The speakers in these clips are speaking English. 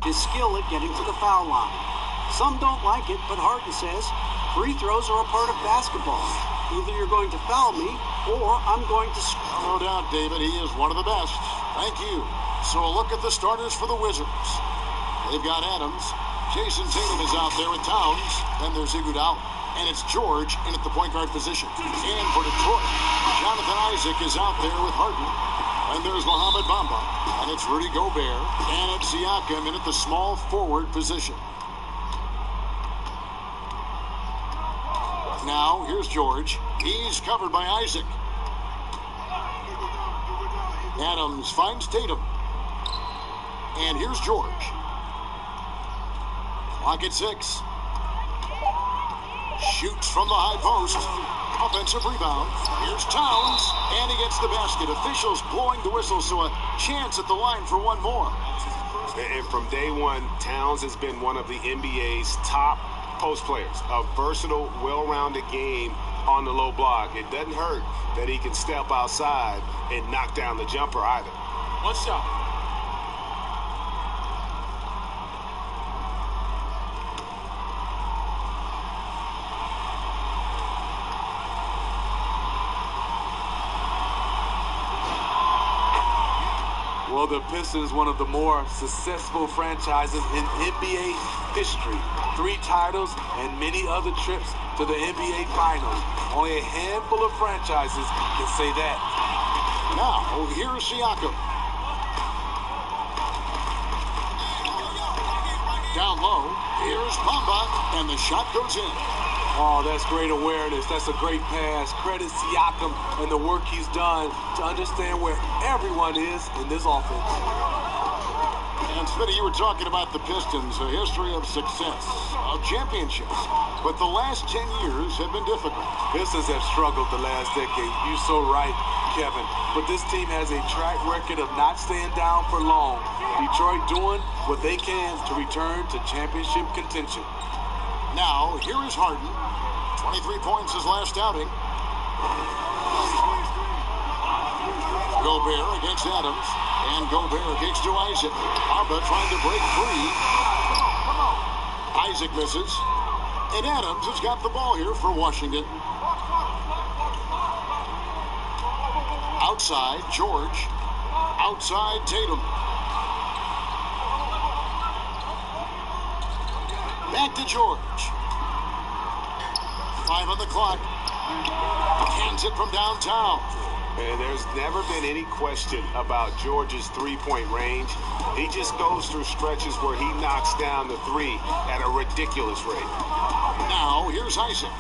his skill at getting to the foul line. Some don't like it, but Harden says free throws are a part of basketball. Either you're going to foul me, or I'm going to score. No doubt, David, he is one of the best. Thank you. So a look at the starters for the Wizards. They've got Adams. Jason Tatum is out there with Towns. Then there's Iguodala. And it's George in at the point guard position. And for Detroit, Jonathan Isaac is out there with Harden. And there's Mohamed Bamba. And it's Rudy Gobert. And it's Siakam in at the small forward position. Now, here's George. He's covered by Isaac. Adams finds Tatum. And here's George. Clock at 6. Shoots from the high post. Offensive rebound. Here's Towns. And he gets the basket. Officials blowing the whistle, so a chance at the line for one more. And from day one, Towns has been one of the NBA's top post players. A versatile, well-rounded game on the low block. It doesn't hurt that he can step outside and knock down the jumper either. One shot. Well, the Pistons, one of the more successful franchises in NBA history. 3 titles and many other trips to the NBA Finals. Only a handful of franchises can say that. Now, here's Siakam. Down low, here's Bamba, and the shot goes in. Oh, that's great awareness. That's a great pass. Credit Siakam and the work he's done to understand where everyone is in this offense. And Smitty, you were talking about the Pistons, a history of success, of championships. But the last 10 years have been difficult. Pistons have struggled the last decade. You're so right, Kevin. But this team has a track record of not staying down for long. Detroit doing what they can to return to championship contention. Now, here is Harden. 23 points his last outing. Gobert against Adams. And Gobert kicks to Isaac. Bamba trying to break free. Isaac misses. And Adams has got the ball here for Washington. Outside, George. Outside, Tatum. Back to George. 5 on the clock. Hands it from downtown. And there's never been any question about George's three-point range. He just goes through stretches where he knocks down the 3 at a ridiculous rate. Now, here's Isaac.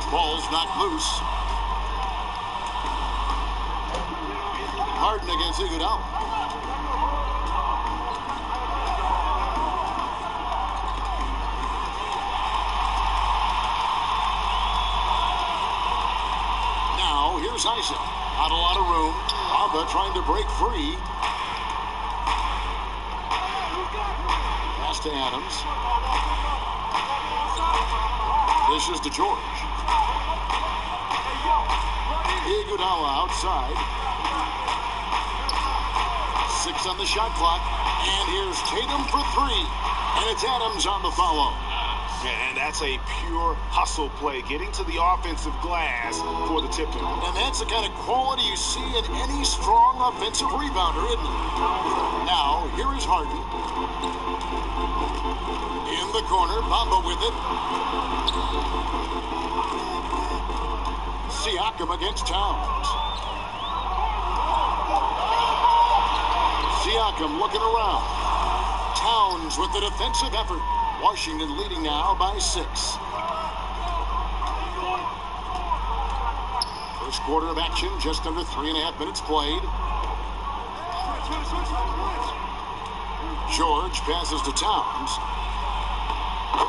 Ball's knocked loose. Harden against Iguodala. Here's Isaac. Not a lot of room. Bamba trying to break free. Pass to Adams. This is to George. Iguodala outside. 6 on the shot clock. And here's Tatum for 3. And it's Adams on the follow. And that's a pure hustle play, getting to the offensive glass for the tip-in. And that's the kind of quality you see in any strong offensive rebounder, isn't it? Now, here is Harden. In the corner, Bamba with it. Siakam against Towns. Siakam looking around. Towns with the defensive effort. Washington leading now by 6. First quarter of action, just under 3.5 minutes played. George passes to Towns.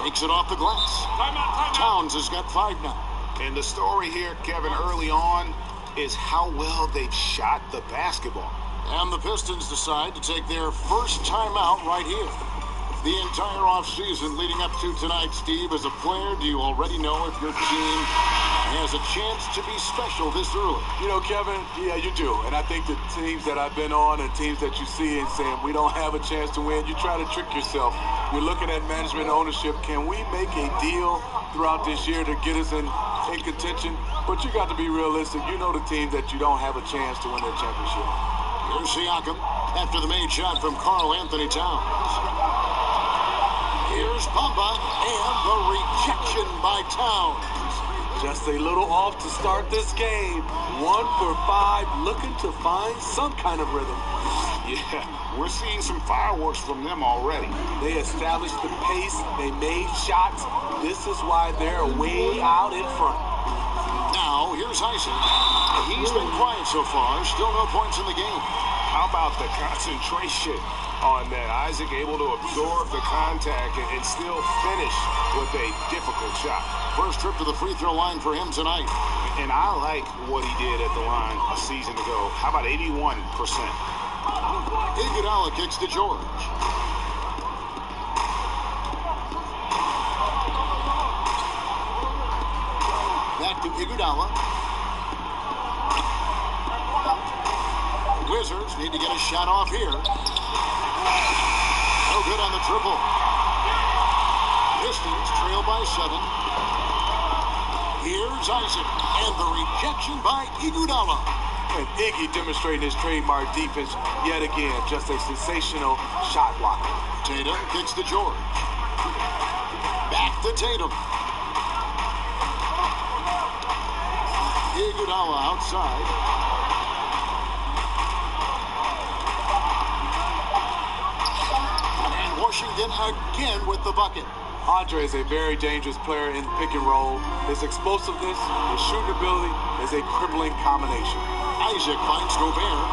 Takes it off the glass. Towns has got 5 now. And the story here, Kevin, early on is how well they've shot the basketball. And the Pistons decide to take their first timeout right here. The entire offseason leading up to tonight, Steve, as a player, do you already know if your team has a chance to be special this early. You know, Kevin, yeah, you do. And I think the teams that I've been on and teams that you see and saying we don't have a chance to win, you try to trick yourself. You're looking at management and ownership. Can we make a deal throughout this year to get us in contention? But you got to be realistic. You know the teams that you don't have a chance to win their championship. Here's Siakam after the made shot from Karl Anthony Towns. Here's Bamba and the rejection by Towns. Just a little off to start this game. 1 for 5, looking to find some kind of rhythm. Yeah, we're seeing some fireworks from them already. They established the pace. They made shots. This is why they're way out in front. Now, here's Isaac. He's been quiet so far. Still no points in the game. How about the concentration on that? Isaac able to absorb the contact and still finish with a difficult shot. First trip to the free throw line for him tonight. And I like what he did at the line a season ago. How about 81%? Iguodala kicks to George. Back to Iguodala. Wizards need to get a shot off here. No good on the triple. Pistons trail by 7. Here's Isaac, and the rejection by Iguodala. And Iggy demonstrating his trademark defense yet again. Just a sensational shot blocker. Tatum kicks to George. Back to Tatum. Iguodala outside. Washington again with the bucket. Andre is a very dangerous player in pick and roll. His explosiveness, his shooting ability is a crippling combination. Isaac finds Gobert.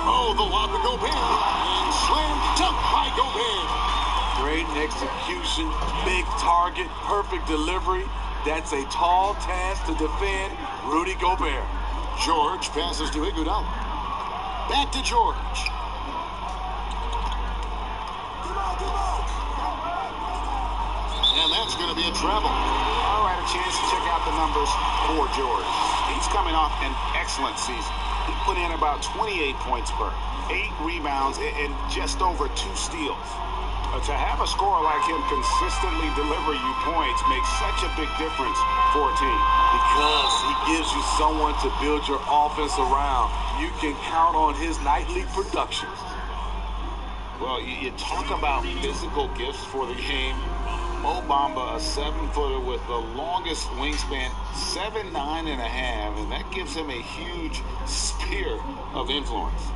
Oh, the lob to Gobert. And slam dunk by Gobert. Great execution, big target, perfect delivery. That's a tall task to defend Rudy Gobert. George passes to Iguodala. Back to George. And that's going to be a travel. All right, a chance to check out the numbers for George. He's coming off an excellent season. He put in about 28 points per, 8 rebounds, and just over 2 steals. To have a scorer like him consistently deliver you points makes such a big difference for a team. Because he gives you someone to build your offense around. You can count on his nightly production. Well, you talk about physical gifts for the game. Mo Bamba, a 7-footer with the longest wingspan, 7'9" and a half, and that gives him a huge sphere of influence.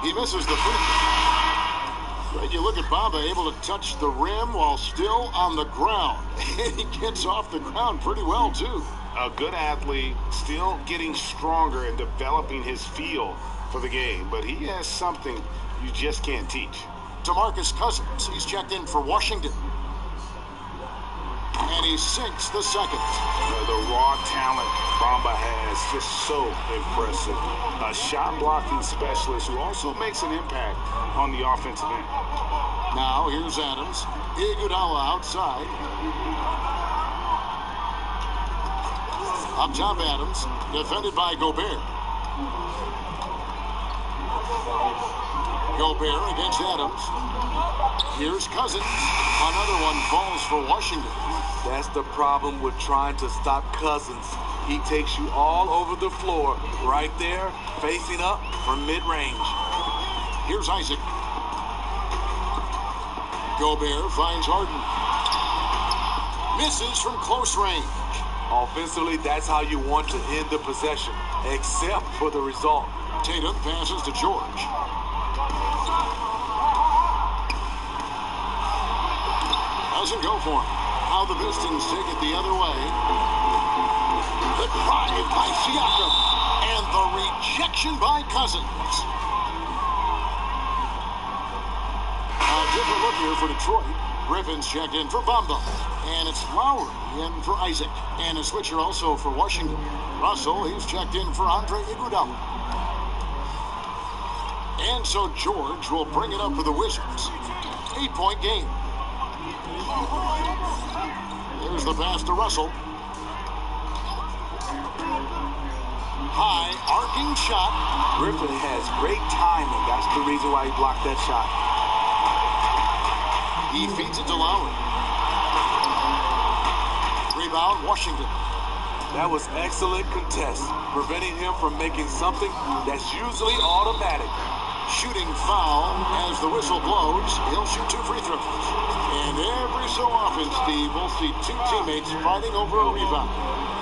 He misses the free throw. Right, you look at Bamba able to touch the rim while still on the ground. He gets off the ground pretty well, too. A good athlete, still getting stronger and developing his feel for the game. But he has something you just can't teach. DeMarcus Cousins, he's checked in for Washington. And he sinks the second. The raw talent Bamba has, just so impressive. A shot blocking specialist who also makes an impact on the offensive end. Now here's Adams. Iguodala outside. Up top, Adams, defended by Gobert. Gobert against Adams. Here's Cousins. Another one falls for Washington. That's the problem with trying to stop Cousins. He takes you all over the floor, right there, facing up from mid-range. Here's Isaac. Gobert finds Harden. Misses from close range. Offensively, that's how you want to end the possession, except for the result. Tatum passes to George. Doesn't go for him. How the Pistons take it the other way. The drive by Siakam. And the rejection by Cousins. A different look here for Detroit. Griffin's checked in for Bamba. And it's Lowry in for Isaac. And a switcher also for Washington. Russell, he's checked in for Andre Iguodala. And so George will bring it up for the Wizards. 8-point game. There's the pass to Russell. High, arcing shot. Griffin has great timing. That's the reason why he blocked that shot. He feeds it to Lowry. Rebound, Washington. That was excellent contest, preventing him from making something that's usually automatic. Shooting foul as the whistle blows. He'll shoot 2 free throws. And every so often, Steve, we'll see 2 teammates fighting over a rebound.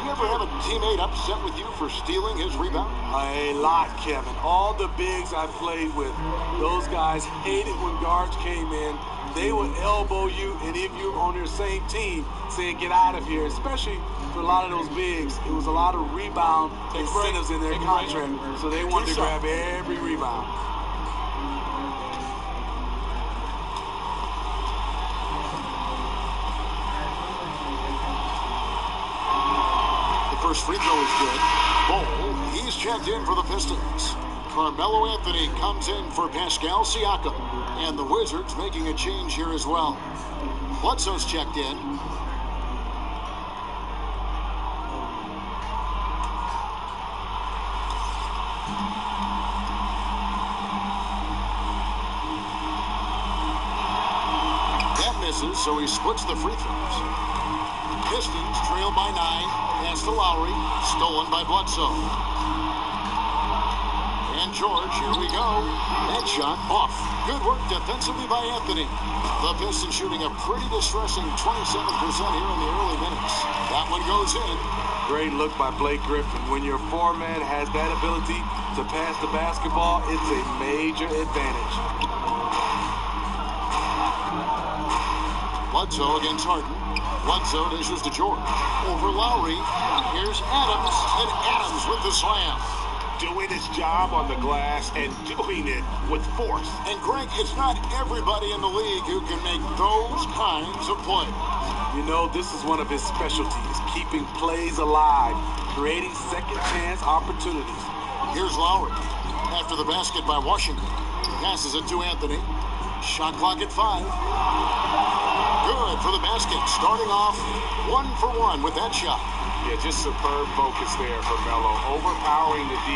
You ever have a teammate upset with you for stealing his rebound? A lot, Kevin. All the bigs I played with, those guys hated when guards came in. They would elbow you, and if you're on your same team, saying get out of here, especially for a lot of those bigs. It was a lot of rebound incentives in their contract, so they wanted to grab every rebound. First free throw is good. Bol, he's checked in for the Pistons. Carmelo Anthony comes in for Pascal Siakam. And the Wizards making a change here as well. Bledsoe's checked in. That misses, so he splits the free throws. Pistons trail by 9. Pass to Lowry. Stolen by Bledsoe. And George, here we go. That shot off. Good work defensively by Anthony. The Pistons shooting a pretty distressing 27% here in the early minutes. That one goes in. Great look by Blake Griffin. When your foreman has that ability to pass the basketball, it's a major advantage. Bledsoe against Harden. Bledsoe dishes to George. Over Lowry. Here's Adams. And Adams with the slam. Doing his job on the glass and doing it with force. And Greg, it's not everybody in the league who can make those kinds of plays. You know, this is one of his specialties, keeping plays alive, creating second chance opportunities. Here's Lowry. After the basket by Washington. Passes it to Anthony. Shot clock at 5. Good for the basket. Starting off 1 for 1 with that shot. Yeah, just superb focus there for Melo. Overpowering the D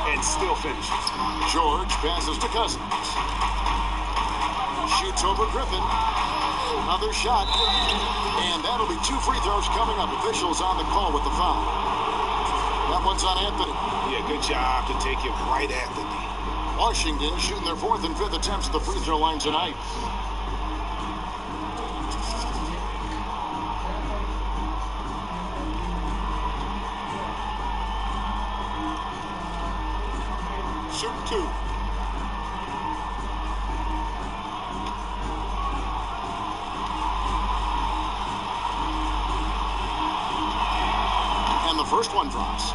and still finishes. George passes to Cousins. Shoots over Griffin. Another shot. And that'll be 2 free throws coming up. Officials on the call with the foul. That one's on Anthony. Yeah, good job to take it right at the D. Washington shooting their 4th and 5th attempts at the free throw line tonight. Shoot 2. And the first one drops.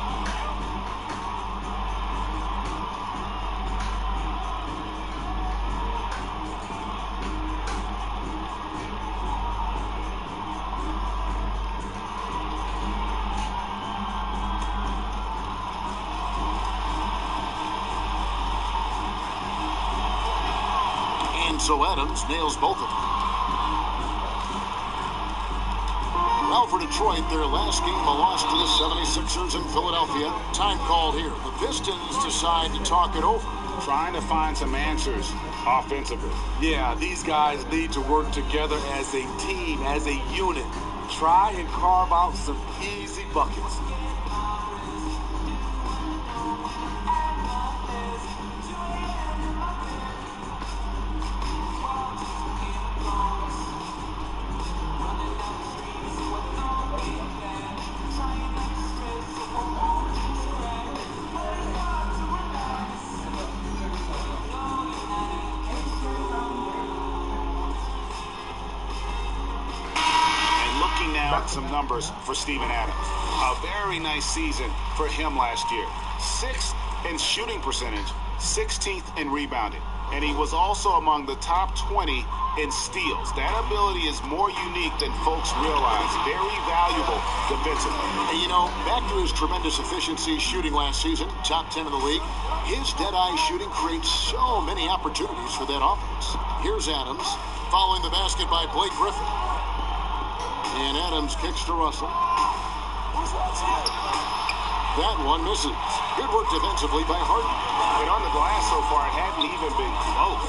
So Adams nails both of them. Well, for Detroit, their last game a loss to the 76ers in Philadelphia. Time called here. The Pistons decide to talk it over. Trying to find some answers offensively. Yeah, these guys need to work together as a team, as a unit. Try and carve out some easy buckets. Some numbers for Steven Adams. A very nice season for him last year. 6th in shooting percentage, 16th in rebounding. and he was also among the top 20 in steals. That ability is more unique than folks realize. Very valuable defensively. And, back to his tremendous efficiency shooting last season, top 10 in the league, his dead-eye shooting creates so many opportunities for that offense. Here's Adams, following the basket by Blake Griffin. And Adams kicks to Russell. That one misses. Good work defensively by Harden. But on the glass so far, it hadn't even been close.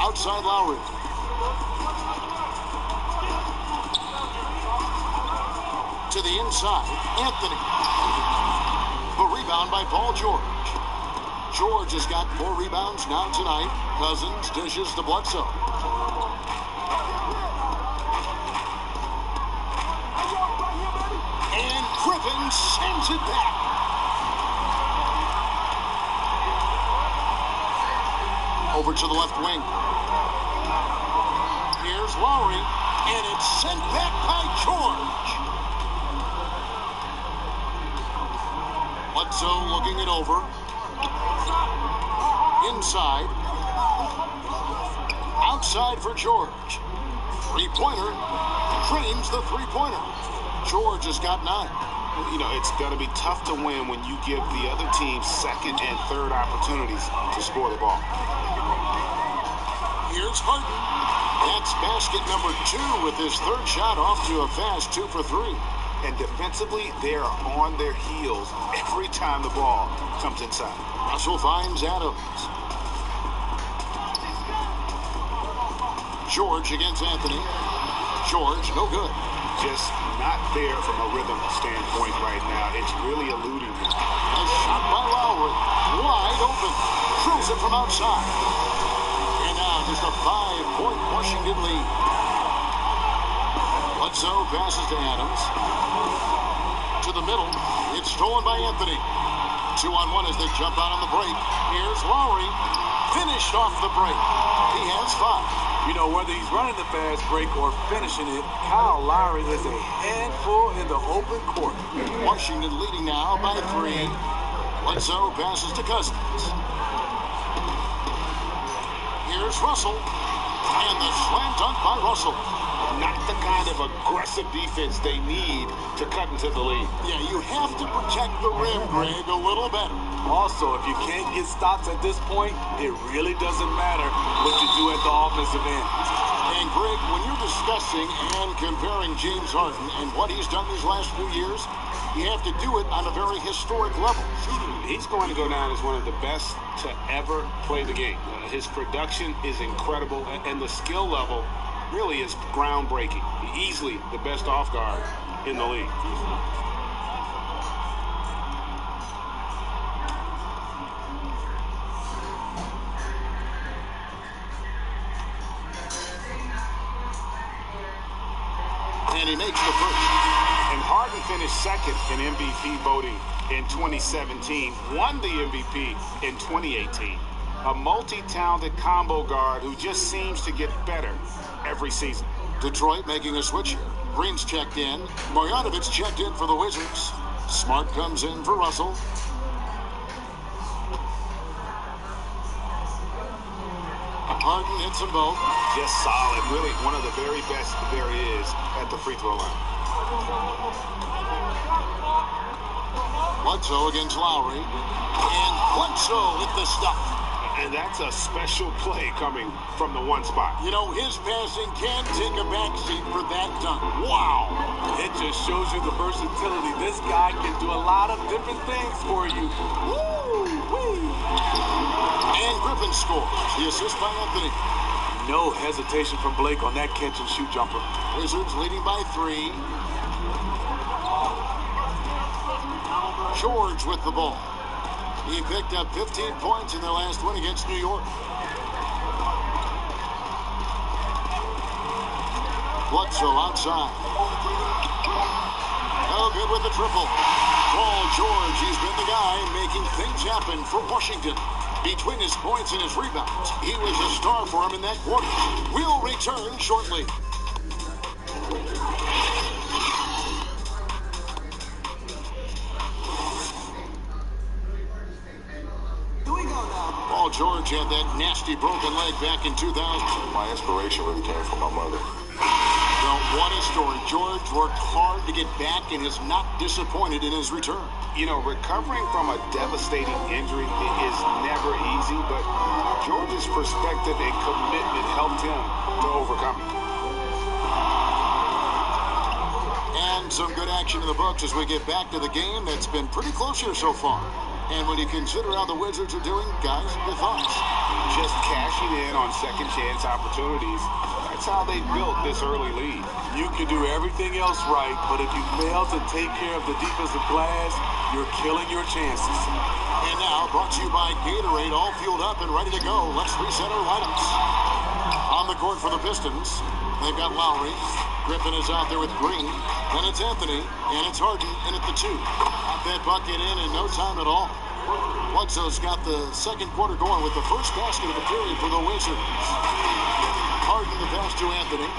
Outside Lowry. To the inside, Anthony. The rebound by Paul George. George has got 4 rebounds now tonight. Cousins dishes to Bledsoe. And Griffin sends it back. Over to the left wing. Here's Lowry, and it's sent back by George. Bledsoe looking it over. Inside. Outside for George. Three-pointer. Dreams the three-pointer. George has got 9. It's going to be tough to win when you give the other team second and third opportunities to score the ball. Here's Harden. That's basket number 2 with his third shot off to a fast 2 for 3. And defensively, they are on their heels every time the ball comes inside. Russell finds Adams. George against Anthony. George, no good. Just not there from a rhythm standpoint right now. It's really eluding him. A shot by Lowry. Wide open. Throws it from outside. And now just a 5-point Washington lead. Bledsoe passes to Adams. To the middle. It's stolen by Anthony. 2-on-1 as they jump out on the break. Here's Lowry. Finished off the break. He has 5. Whether he's running the fast break or finishing it, Kyle Lowry is a handful in the open court. Washington leading now by 3. Bledsoe passes to Cousins. Here's Russell. And the slam dunk by Russell. Not the kind of aggressive defense they need to cut into the lead. Yeah, you have to protect the rim, Greg, a little better. Also, if you can't get stops at this point, it really doesn't matter what you do at the offensive end. And, Greg, when you're discussing and comparing James Harden and what he's done these last few years, you have to do it on a very historic level. He's going to go down as one of the best to ever play the game. His production is incredible, and the skill level really is groundbreaking. Easily the best off guard in the league. And he makes the first. And Harden finished second in MVP voting in 2017, won the MVP in 2018. A multi-talented combo guard who just seems to get better every season. Detroit making a switch here. Green's checked in. Marjanovic checked in for the Wizards. Smart comes in for Russell. Harden hits them both. Just solid. Really one of the very best there is at the free throw line. Bledsoe against Lowry. And Bledsoe hit the stop. And that's a special play coming from the one spot. His passing can take a backseat for that dunk. Wow. It just shows you the versatility. This guy can do a lot of different things for you. Woo-wee. And Griffin scores. The assist by Anthony. No hesitation from Blake on that catch-and-shoot jumper. Wizards leading by 3. George with the ball. He picked up 15 points in their last win against New York. Bledsoe outside. No good with the triple. Paul George, he's been the guy making things happen for Washington. Between his points and his rebounds, he was a star for him in that quarter. We'll return shortly. had that nasty broken leg back in 2000. My inspiration really came from my mother. Well, what a story. George worked hard to get back and is not disappointed in his return. You know, recovering from a devastating injury is never easy, but George's perspective and commitment helped him to overcome it. And some good action in the books as we get back to the game that's been pretty close here so far. And when you consider how the Wizards are doing, guys, your thoughts? Just cashing in on second chance opportunities. That's how they built this early lead. You can do everything else right, but if you fail to take care of the defensive glass, you're killing your chances. And now, brought to you by Gatorade, all fueled up and ready to go. Let's reset our lineups. On the court for the Pistons, they've got Lowry. Griffin is out there with Green. Then it's Anthony, and it's Harden in at the 2. Got that bucket in no time at all. Bledsoe's got the second quarter going with the first basket of the period for the Wizards. Harden the pass to Anthony.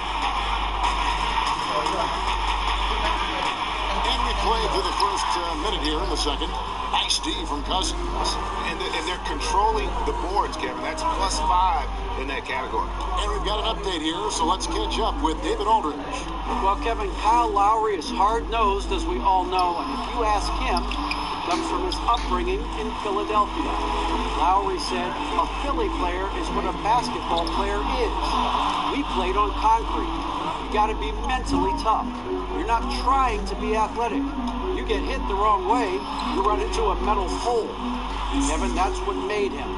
And we play through the first minute here in the second. Nice D from Cousins. And they're controlling the boards, Kevin. That's +5 in that category. And we've got an update here, so let's catch up with David Aldridge. Well, Kevin, Kyle Lowry is hard-nosed, as we all know, and if you ask him, it comes from his upbringing in Philadelphia. Lowry said, a Philly player is what a basketball player is. We played on concrete. You got to be mentally tough. You're not trying to be athletic. You get hit the wrong way, you run into a metal hole. Kevin, that's what made him.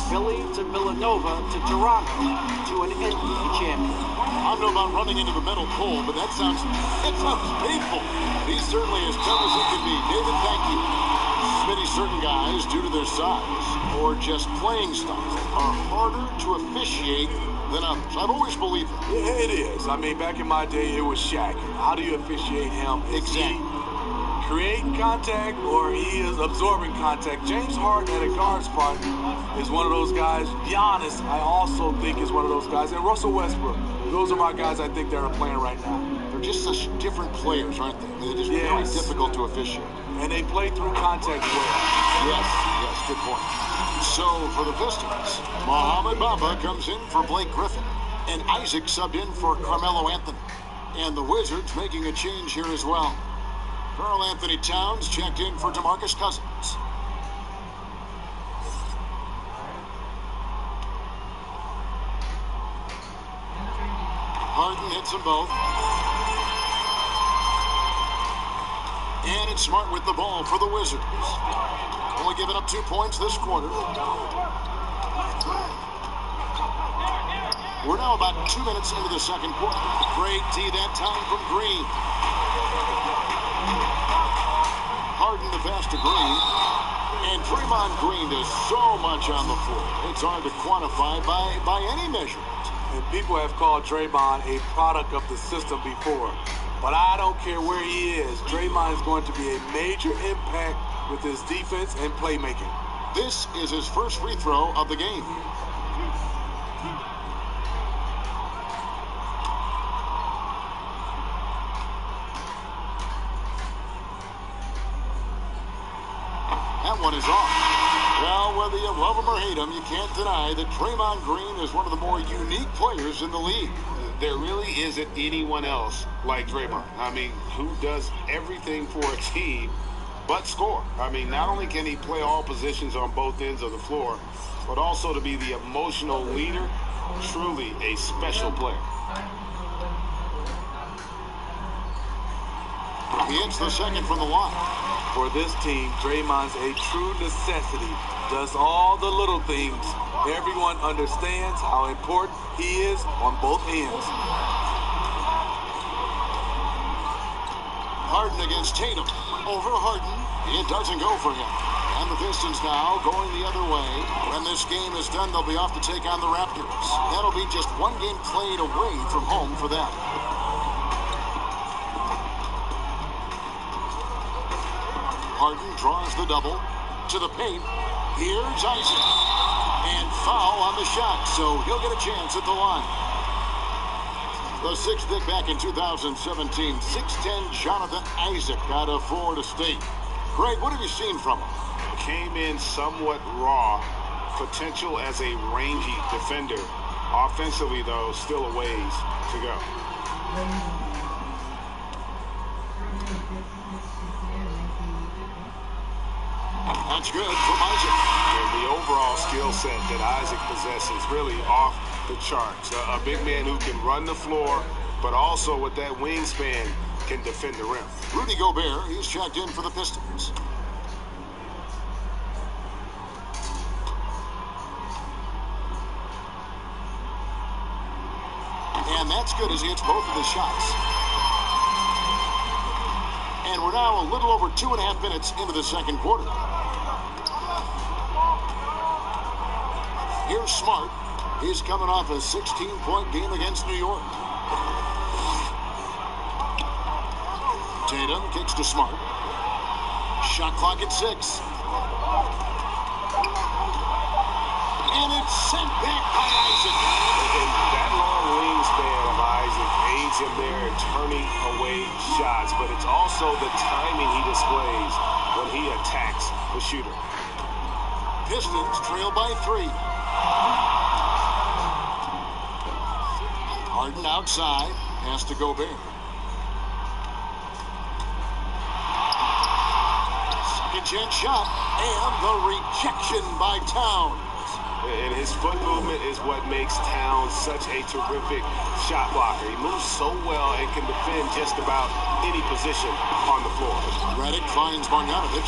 Philly to Villanova to Toronto to an NBA champion. I don't know about running into the metal pole, but that sounds painful. He's certainly as tough as he can be. David, thank you. Many certain guys, due to their size or just playing style, are harder to officiate than others. I've always believed that. Yeah, it is. I mean, back in my day, it was Shaq. How do you officiate him? Exactly. Creating contact or he is absorbing contact. James Harden at a guard spot is one of those guys. Giannis, I also think, is one of those guys. And Russell Westbrook. Those are my guys I think that are playing right now. They're just such different players, aren't they? They're just very difficult to officiate. And they play through contact well. Yes, good point. So for the Pistons, Mohamed Bamba comes in for Blake Griffin. And Isaac subbed in for Carmelo Anthony. And the Wizards making a change here as well. Karl Anthony Towns checked in for DeMarcus Cousins. Harden hits them both. And it's Smart with the ball for the Wizards. Only giving up 2 points this quarter. We're now about 2 minutes into the second quarter. Great D that time from Green. Harden the pass to Green. And Draymond Green does so much on the floor. It's hard to quantify by any measurement. And people have called Draymond a product of the system before. But I don't care where he is. Draymond is going to be a major impact with his defense and playmaking. This is his first free throw of the game. That one is off. Well, whether you love him or hate him, you can't deny that Draymond Green is one of the more unique players in the league. There really isn't anyone else like Draymond. I mean, who does everything for a team but score. I mean, not only can he play all positions on both ends of the floor, but also to be the emotional leader, truly a special player. He hits the second from the line. For this team, Draymond's a true necessity. Does all the little things. Everyone understands how important he is on both ends. Harden against Tatum. Over Harden. It doesn't go for him. And the Pistons now going the other way. When this game is done, they'll be off to take on the Raptors. That'll be just one game played away from home for them. Harden draws the double to the paint. Here's Isaac. And foul on the shot, so he'll get a chance at the line. The sixth pick back in 2017, 6'10" Jonathan Isaac out of Florida State. Greg, what have you seen from him? Came in somewhat raw potential as a rangy defender. Offensively, though, still a ways to go. That's good from Isaac. And the overall skill set that Isaac possesses really off the charts. A big man who can run the floor, but also with that wingspan can defend the rim. Rudy Gobert, he's checked in for the Pistons. And that's good as he hits both of the shots. And we're now a little over 2.5 minutes into the second quarter. Here's Smart. He's coming off a 16-point game against New York. Tatum kicks to Smart. Shot clock at 6. And it's sent back by Isaac. And that long wingspan of Isaac aids him there in turning away shots, but it's also the timing he displays when he attacks the shooter. Pistons trail by 3. Harden outside, pass to Gobert. Second chance shot, and the rejection by Towns. And his foot movement is what makes Towns such a terrific shot blocker. He moves so well and can defend just about any position on the floor. Redick finds Marjanovic.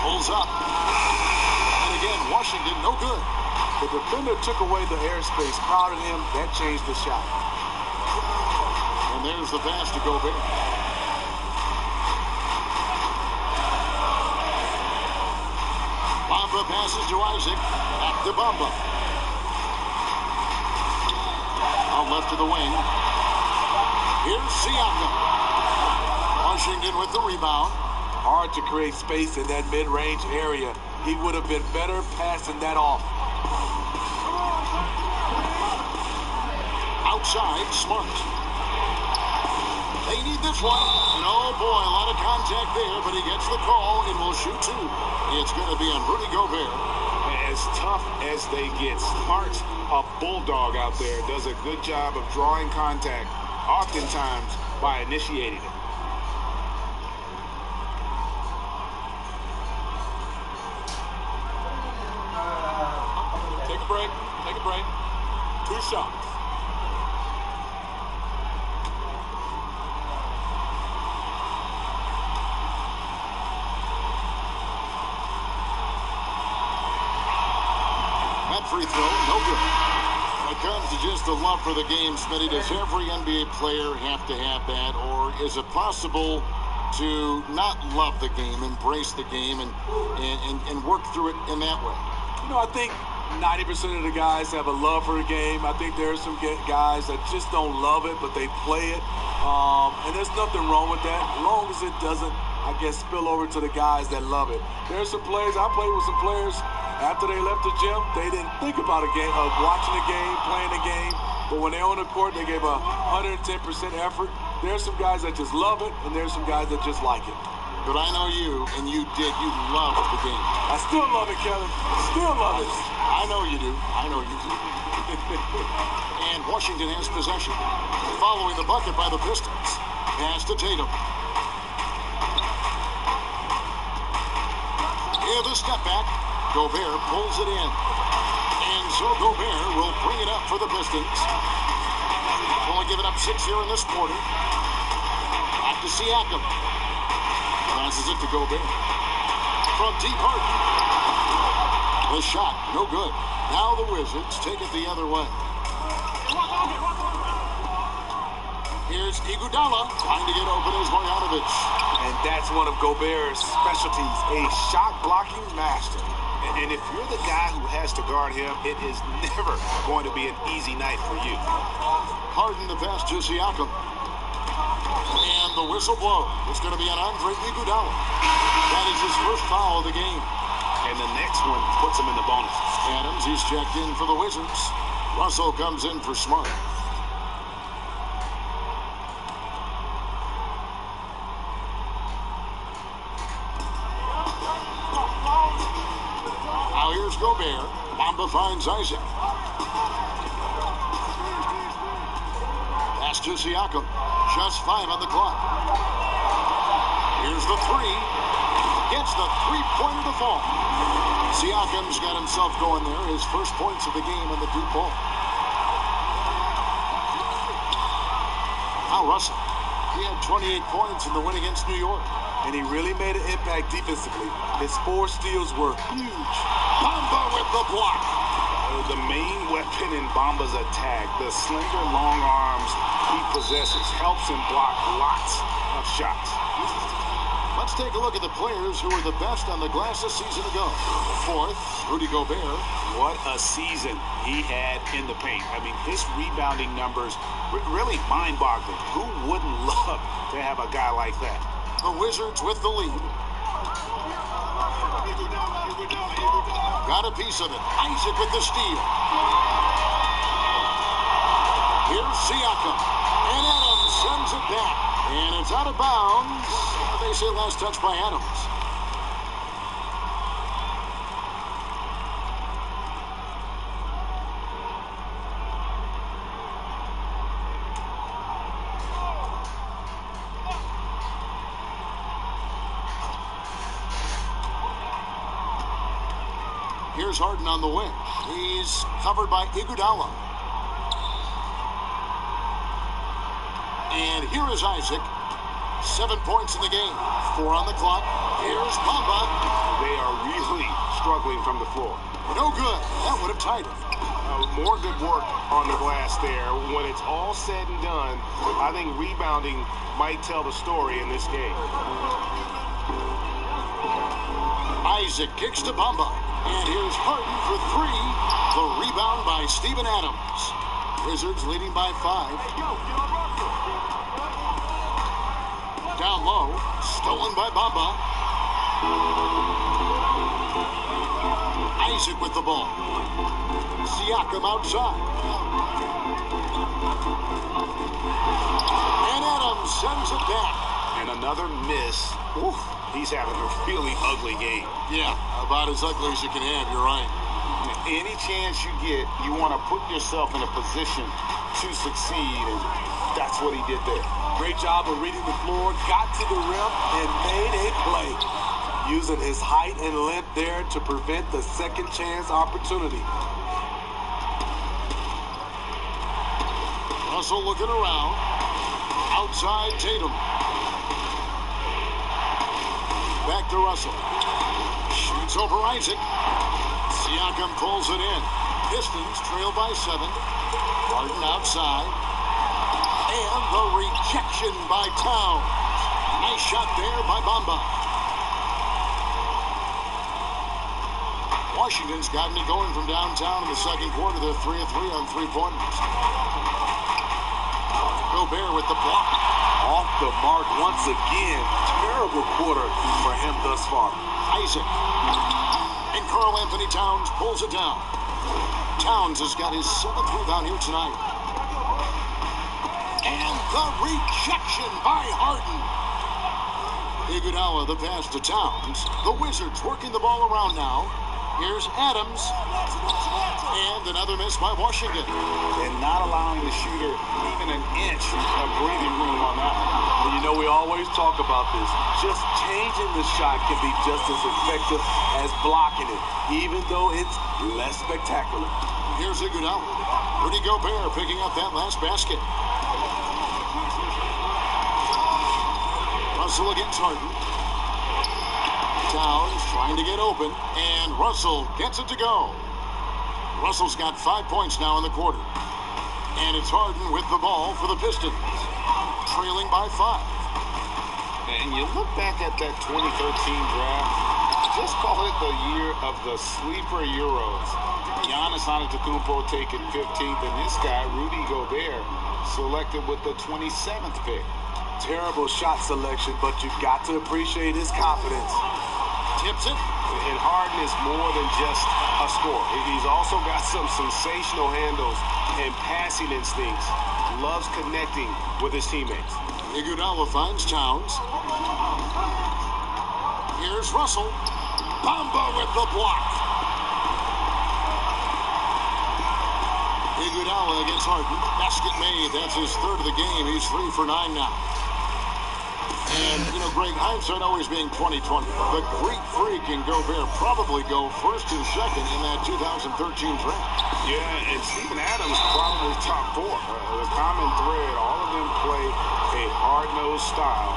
Pulls up. And again, Washington, no good. The defender took away the airspace, crowded him. That changed the shot. And there's the pass to Gobert. Bamba passes to Isaac. Back to Bamba. Out left to the wing. Here's Siakam. Washington with the rebound. Hard to create space in that mid-range area. He would have been better passing that off. Outside, Smart. They need this one. And oh boy, a lot of contact there, but he gets the call and will shoot 2. It's going to be on Rudy Gobert. As tough as they get, Smart's a bulldog out there, does a good job of drawing contact, oftentimes by initiating it. Take a break. Take a break. 2 shots. That free throw, no good. When it comes to just the love for the game, Smitty, does every NBA player have to have that, or is it possible to not love the game, embrace the game, and work through it in that way? You know, I think 90% of the guys have a love for the game. I think there are some guys that just don't love it, but they play it. And there's nothing wrong with that, as long as it doesn't, I guess, spill over to the guys that love it. There's some players, I played with some players, after they left the gym, they didn't think about a game, of watching the game, playing the game. But when they're on the court, they gave 110% effort. There's some guys that just love it, and there's some guys that just like it. But I know you, and you did. You loved the game. I still love it, Kevin. Still love it. I know you do. I know you do. And Washington has possession. Following the bucket by the Pistons. Pass to Tatum. Yeah, the step back. Gobert pulls it in. And so Gobert will bring it up for the Pistons. Only giving up 6 here in this quarter. Back to Siakam. Passes it to Gobert. From deep Harden. The shot, no good. Now the Wizards take it the other way. Here's Iguodala trying to get open as Marjanovic. And that's one of Gobert's specialties, a shot-blocking master. And if you're the guy who has to guard him, it is never going to be an easy night for you. Harden the pass to Siakam. And the whistle blows. It's going to be on Andre Iguodala. That is his first foul of the game. And the next one puts him in the bonus. Adams, he's checked in for the Wizards. Russell comes in for Smart. Here's Gobert. Bamba finds Isaac. Pass to Siakam. Just 5 on the clock. Here's the three. Gets the three-pointer to fall. Siakam's got himself going there. His first points of the game on the deep ball. Now Russell. He had 28 points in the win against New York. And he really made an impact defensively. His 4 steals were huge. Bamba with the block. The main weapon in Bamba's attack, the slender, long arms he possesses, helps him block lots of shots. Let's take a look at the players who were the best on the glass a season ago. Fourth, Rudy Gobert. What a season he had in the paint. I mean, his rebounding numbers really mind-boggling. Who wouldn't love to have a guy like that? The Wizards with the lead. Got a piece of it. Isaac with the steal. Here's Siakam. And Adams sends it back. And it's out of bounds. They say last touch by Adams. Here's Harden on the wing. He's covered by Iguodala. And here is Isaac. 7 points in the game. 4 on the clock. Here's Bamba. They are really struggling from the floor. No good. That would have tied him. More good work on the glass there. When it's all said and done, I think rebounding might tell the story in this game. Isaac kicks to Bamba. And here's Harden for 3. The rebound by Steven Adams. Wizards leading by 5. Down low. Stolen by Bamba. Isaac with the ball. Siakam outside. And Adams sends it back. And another miss. Oof, he's having a really ugly game. Yeah, about as ugly as you can have, you're right. Any chance you get, you want to put yourself in a position to succeed, and that's what he did there. Great job of reading the floor, got to the rim, and made a play. Using his height and length there to prevent the second chance opportunity. Russell looking around. Outside Tatum. Back to Russell. Shoots over Isaac. Siakam pulls it in. Pistons trail by 7. Harden outside. And the rejection by Towns. Nice shot there by Bamba. Washington's gotten it going from downtown in the second quarter. They're 3 of 3 on 3-pointers. Gobert with the block. Off the mark once again. Terrible quarter for him thus far. Isaac. And Karl Anthony Towns pulls it down. Towns has got his 7th rebound here tonight. And the rejection by Harden. Iguodala the pass to Towns. The Wizards working the ball around now. Here's Adams. And another miss by Washington. And not allowing the shooter even an inch of breathing room on that one. And you know, we always talk about this. Just changing the shot can be just as effective as blocking it, even though it's less spectacular. Here's Iguodala. Rudy Gobert picking up that last basket. Russell against Harden. Towns trying to get open, and Russell gets it to go. Russell's got 5 points now in the quarter. And it's Harden with the ball for the Pistons, trailing by 5. And you look back at that 2013 draft, just call it the year of the sleeper Euros. Giannis Antetokounmpo taken 15th, and this guy, Rudy Gobert, selected with the 27th pick. Terrible shot selection, but you've got to appreciate his confidence. Tips it. And Harden is more than just a scorer. He's also got some sensational handles and passing instincts. Loves connecting with his teammates. Iguodala finds Towns. Here's Russell. Bamba with the block. Iguodala against Harden. Basket made. That's his third of the game. He's 3 for 9 now. And, you know, Greg, hindsight always being 20/20. The Greek freak and Gobert probably go first and second in that 2013 draft. Yeah, and Steven Adams probably top 4. The common thread, all of them play a hard-nosed style,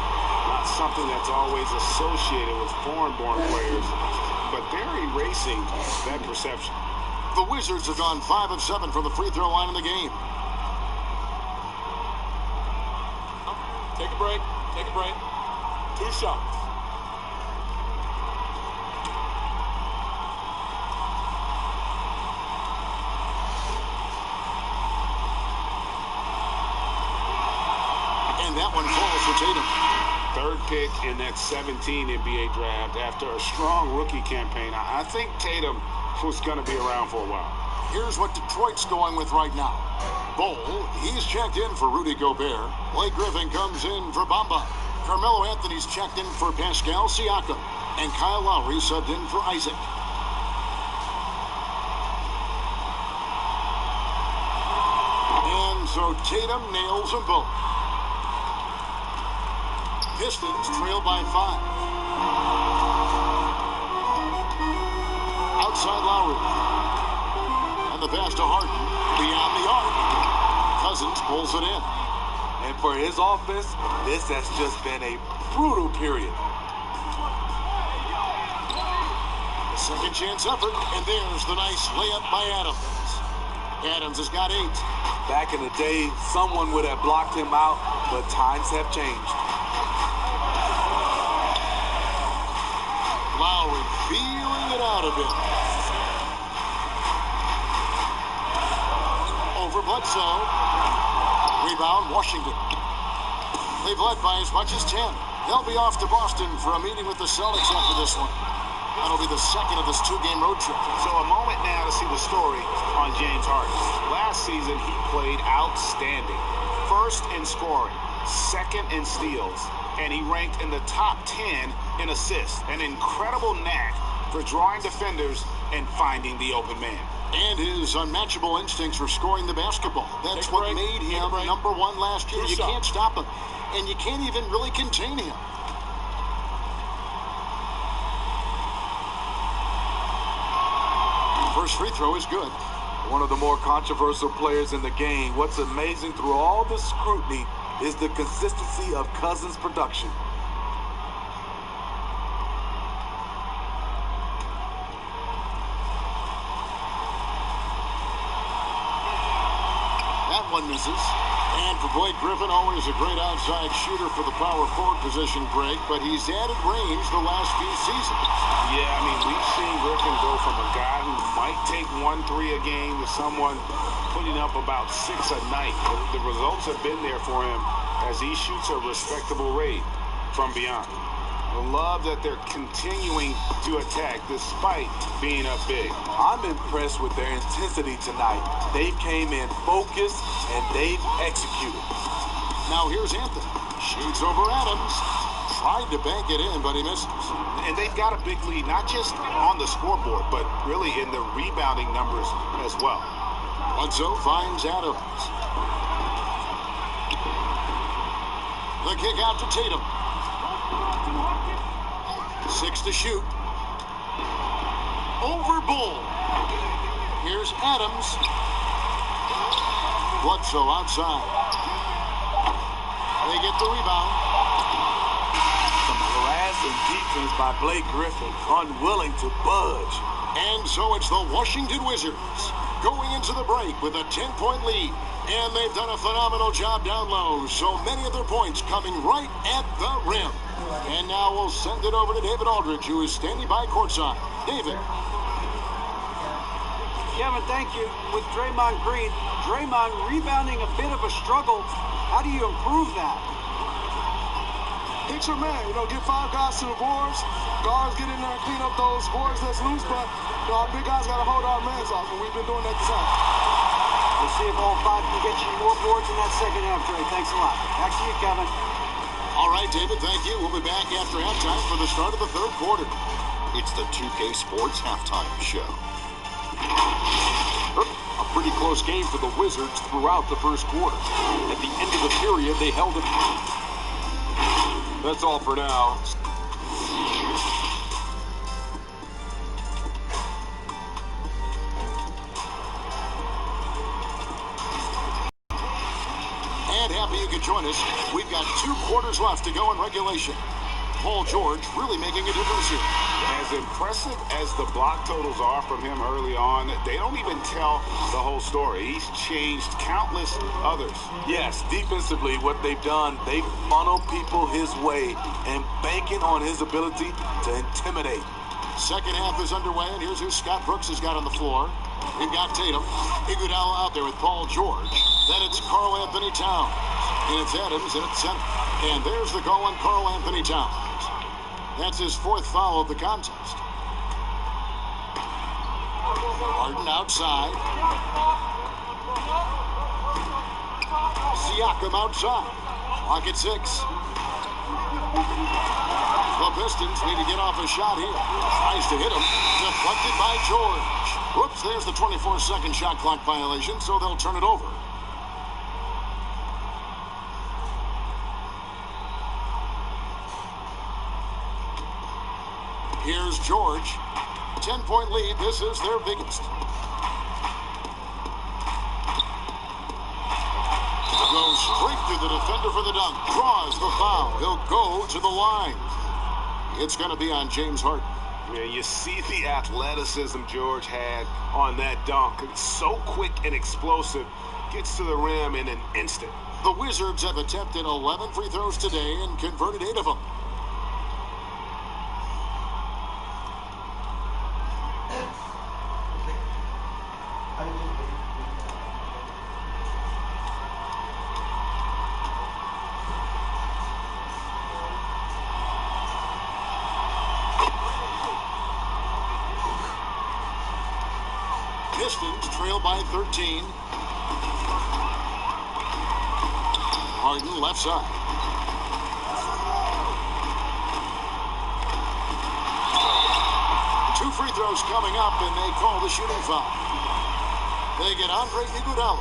not something that's always associated with foreign-born players, but they're erasing that perception. The Wizards have gone 5 of 7 from the free throw line in the game. Take a break. Take a break. 2 shots. And that one falls for Tatum. Third pick in that 17 NBA draft after a strong rookie campaign. I think Tatum was going to be around for a while. Here's what Detroit's going with right now. Bol, he's checked in for Rudy Gobert. Blake Griffin comes in for Bamba. Carmelo Anthony's checked in for Pascal Siakam. And Kyle Lowry subbed in for Isaac. And so Tatum nails them both. Pistons trail by 5. Outside Lowry. And the pass to Harden. Beyond the arc. Cousins pulls it in. And for his offense, this has just been a brutal period. Second chance effort. And there's the nice layup by Adams. Adams has got 8. Back in the day, someone would have blocked him out, but times have changed. Lowry feeling it out a bit. Over Bledsoe. Rebound, Washington. They've led by as much as 10. They'll be off to Boston for a meeting with the Celtics after this one. That'll be the second of this 2-game road trip. So a moment now to see the story on James Harden. Last season, he played outstanding. First in scoring, second in steals, and he ranked in the top 10 in assists. An incredible knack for drawing defenders and finding the open man. And his unmatchable instincts for scoring the basketball. That's what made him number 1 last year. You can't stop him. And you can't even really contain him. First free throw is good. One of the more controversial players in the game. What's amazing through all the scrutiny is the consistency of Cousins' production. That one misses. And for Blake Griffin, always a great outside shooter for the power forward position, Greg, but he's added range the last few seasons. Yeah, I mean, we've seen Griffin go from a guy who might take 1 3 a game to someone putting up about 6 a night. The results have been there for him as he shoots a respectable rate from beyond. I love that they're continuing to attack despite being up big. I'm impressed with their intensity tonight. They came in focused and they've executed. Now here's Anthony. Shoots over Adams. Tried to bank it in, but he misses. And they've got a big lead, not just on the scoreboard, but really in the rebounding numbers as well. Bledsoe finds Adams. The kick out to Tatum. 6 to shoot. Over Bull. Here's Adams. Bledsoe outside. They get the rebound. Some harassing defense by Blake Griffin, unwilling to budge. And so it's the Washington Wizards going into the break with a 10-point lead. And they've done a phenomenal job down low. So many of their points coming right at the rim. And now we'll send it over to David Aldridge, who is standing by courtside. David. Kevin, thank you. With Draymond Green, Draymond rebounding a bit of a struggle. How do you improve that? Hit your man, get 5 guys to the boards. Guards get in there and clean up those boards that's loose, but our big guys got to hold our mans off, and we've been doing that this time. We'll see if all 5 can get you more boards in that second half, Dre. Thanks a lot. Back to you, Kevin. All right, David, thank you. We'll be back after halftime for the start of the third quarter. It's the 2K Sports Halftime Show. A pretty close game for the Wizards throughout the first quarter. At the end of the period, they held it. That's all for now. And happy you could join us. We've got 2 quarters left to go in regulation. Paul George really making a difference here. As impressive as the block totals are from him early on, they don't even tell the whole story. He's changed countless others. Yes, defensively, what they've done, they funnel people his way and banking on his ability to intimidate. Second half is underway, and here's who Scott Brooks has got on the floor. We've got Tatum. Iguodala out there with Paul George. Then it's Karl Anthony Towns. And it's Adams in at center. And there's the call on Karl Anthony Towns. That's his 4th foul of the contest. Harden outside. Siakam outside. Clock at 6. The Pistons need to get off a shot here. Tries to hit him. Deflected by George. Whoops, there's the 24-second shot clock violation, so they'll turn it over. Here's George. 10-point lead. This is their biggest. Goes straight through the defender for the dunk. Draws the foul. He'll go to the line. It's going to be on James Harden. Yeah, you see the athleticism George had on that dunk. It's so quick and explosive. Gets to the rim in an instant. The Wizards have attempted 11 free throws today and converted 8 of them. Pistons trail by 13. Harden left side. Two free throws coming up, and they call the shooting foul. They get Andre Iguodala.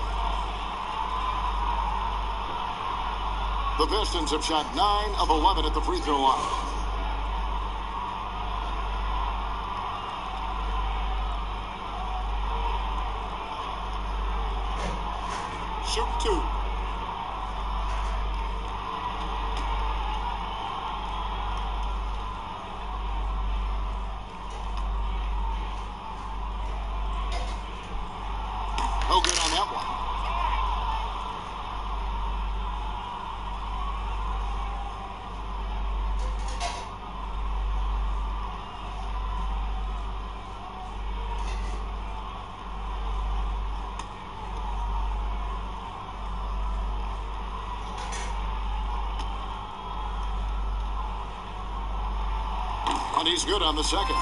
The Pistons have shot 9 of 11 at the free throw line. Shoot 2. No good on that one. And he's good on the second.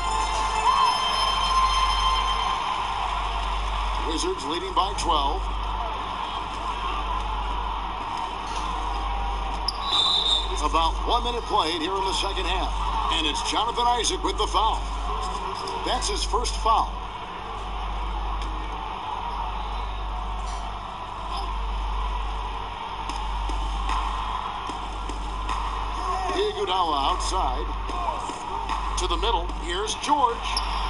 Wizards leading by 12. About 1 minute played here in the second half. And it's Jonathan Isaac with the foul. That's his first foul. Iguodala outside. To the middle, here's George.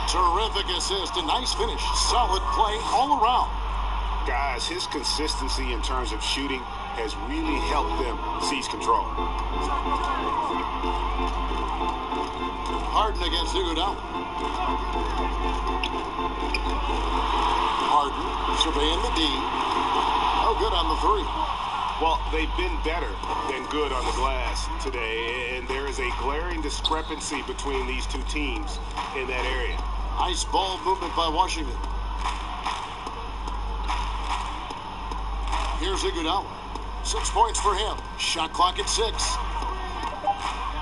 Terrific assist, a nice finish. Solid play all around. Guys, his consistency in terms of shooting has really helped them seize control. Harden against Iguodala. Harden surveying the D. No good on the 3. Well, they've been better than good on the glass today, and there is a glaring discrepancy between these two teams in that area. Nice ball movement by Washington. Here's Iguodala. 6 points for him. Shot clock at 6.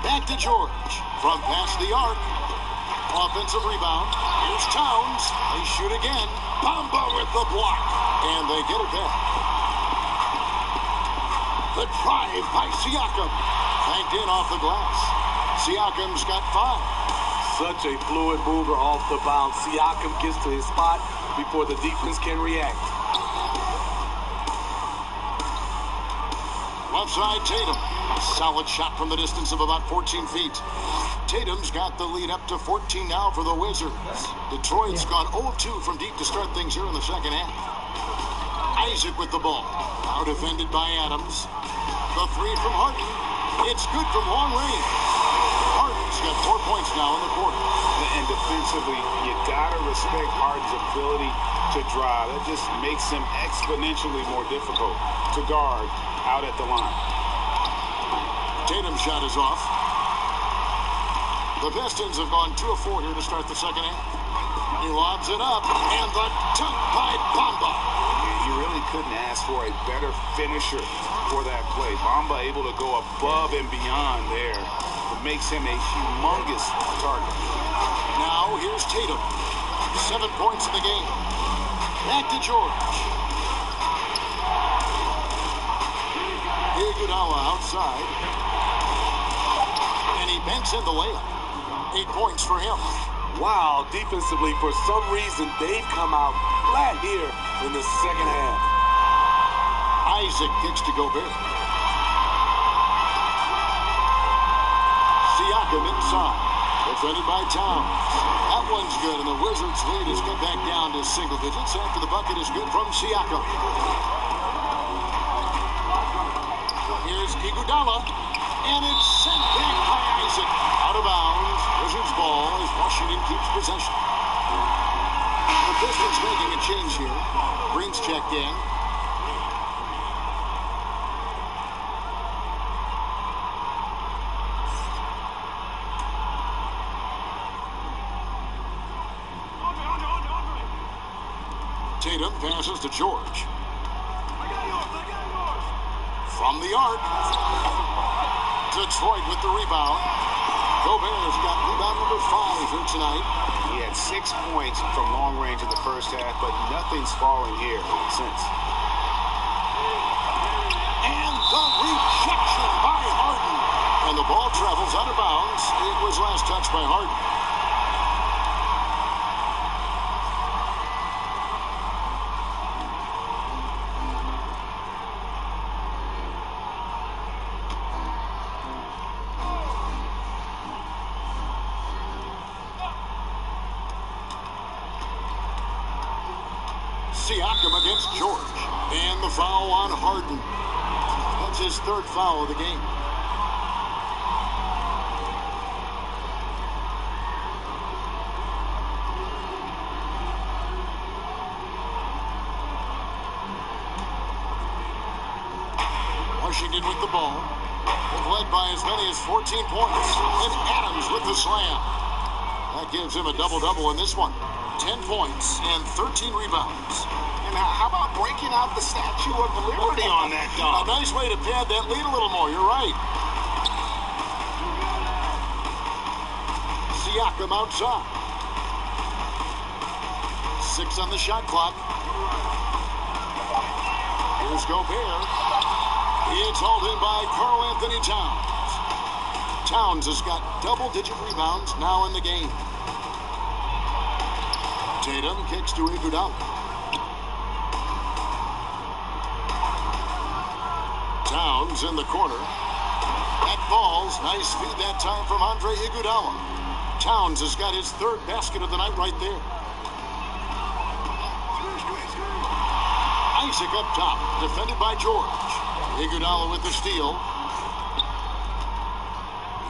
Back to George. From past the arc. Offensive rebound. Here's Towns. They shoot again. Bamba with the block. And they get it back. The drive by Siakam. Banked in off the glass. Siakam's got 5. Such a fluid mover off the bounce. Siakam gets to his spot, before the defense can react. Left side, Tatum. A solid shot from the distance of about 14 feet. Tatum's got the lead up to 14 now for the Wizards. Detroit's gone 0-2 from deep to start things here in the second half. Isaac with the ball. Now defended by Adams. The three from Harden. It's good from long range. Harden's got 4 points now in the quarter. And defensively, you gotta respect Harden's ability to drive. That just makes him exponentially more difficult to guard out at the line. Tatum's shot is off. The Pistons have gone 2 of 4 here to start the second half. He lobs it up, and the dunk by Bamba. You really couldn't ask for a better finisher for that play. Bamba able to go above and beyond there. It makes him a humongous target. Now here's Tatum. 7 points in the game. Back to George. Iguodala outside. And he banks in the layup. 8 points for him. Wow, defensively, for some reason, they've come out flat here in the second half. Isaac kicks to Gobert. Siakam inside. Defended by Towns. That one's good, and the Wizards' lead has cut back down to single digits after the bucket is good from Siakam. Here's Iguodala, and it's sent back by Isaac. Out of bounds. Wizards ball as Washington keeps possession. The Pistons making a change here. Green's checked in. Tatum passes to George. From the arc. Detroit with the rebound. Gobert's got rebound number 5 here tonight. He had 6 points from long range in the first half, but nothing's falling here since. And the rejection by Harden. And the ball travels out of bounds. It was last touched by Harden. Siakam against George. And the foul on Harden. That's his 3rd foul of the game. Washington with the ball. They've led by as many as 14 points. And Adams with the slam. That gives him a double-double in this one. 10 points and 13 rebounds. And how about breaking out the Statue of Liberty on that dunk? A nice way to pad that lead a little more. You're right. Siakam outside. 6 on the shot clock. Here's Gobert. It's hauled in by Karl Anthony Towns. Towns has got double-digit rebounds now in the game. Tatum kicks to Iguodala. Towns in the corner. That falls. Nice feed that time from Andre Iguodala. Towns has got his 3rd basket of the night right there. Isaac up top, defended by George. Iguodala with the steal.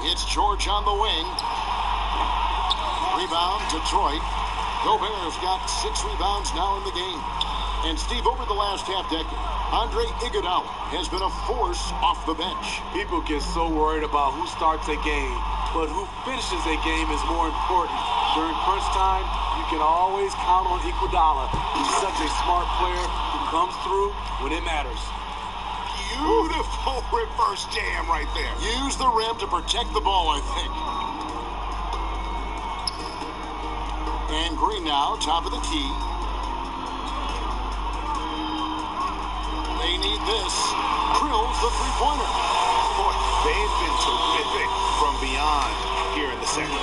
It's George on the wing. Rebound, Detroit. Gobert's got 6 rebounds now in the game. And Steve, over the last half decade, Andre Iguodala has been a force off the bench. People get so worried about who starts a game, but who finishes a game is more important. During crunch time, you can always count on Iguodala. He's such a smart player who comes through when it matters. Beautiful reverse jam right there. Use the rim to protect the ball, I think. And Green now, top of the key. They need this. Drills the three-pointer. Boy, they've been terrific from beyond here in the second.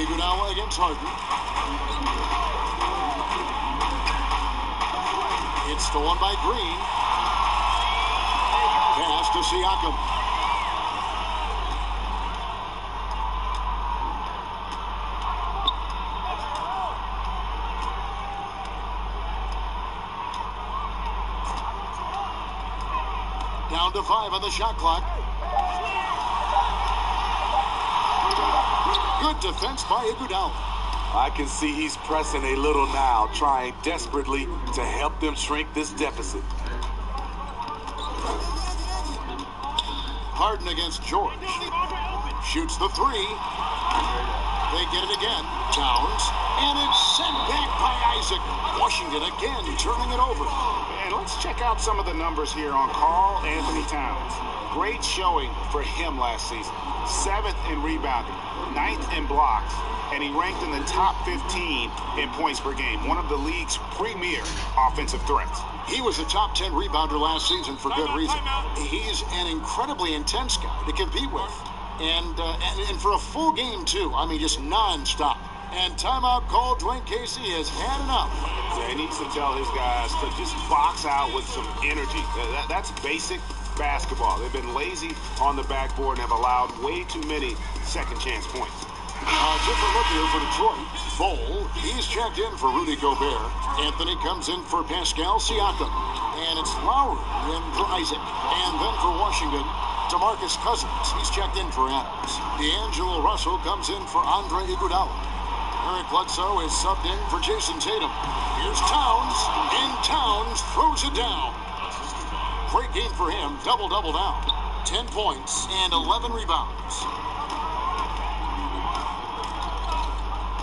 Iguodala against Harden. It's stolen by Green. Pass to Siakam. Down to 5 on the shot clock. Good defense by Iguodala. I can see he's pressing a little now, trying desperately to help them shrink this deficit. Harden against George. Shoots the 3. They get it again. Towns. And it's sent back by Isaac. Washington again turning it over. And let's check out some of the numbers here on Karl Anthony Towns. Great showing for him last season. 7th in rebounding, 9th in blocks, and he ranked in the top 15 in points per game, one of the league's premier offensive threats. He was a top 10 rebounder last season for good reason. He's an incredibly intense guy to compete with. And for a full game, too. I mean, just non-stop. And timeout call. Dwayne Casey has had enough. Yeah, he needs to tell his guys to just box out with some energy. That's basic basketball. They've been lazy on the backboard and have allowed way too many second-chance points. Different look here for Detroit. Bol, he's checked in for Rudy Gobert. Anthony comes in for Pascal Siakam. And it's Lowry in for Isaac. And then for Washington, DeMarcus Cousins. He's checked in for Adams. D'Angelo Russell comes in for Andre Iguodala. Eric Bledsoe is subbed in for Jason Tatum. Here's Towns, and Towns throws it down. Great game for him, double-double down. 10 points and 11 rebounds.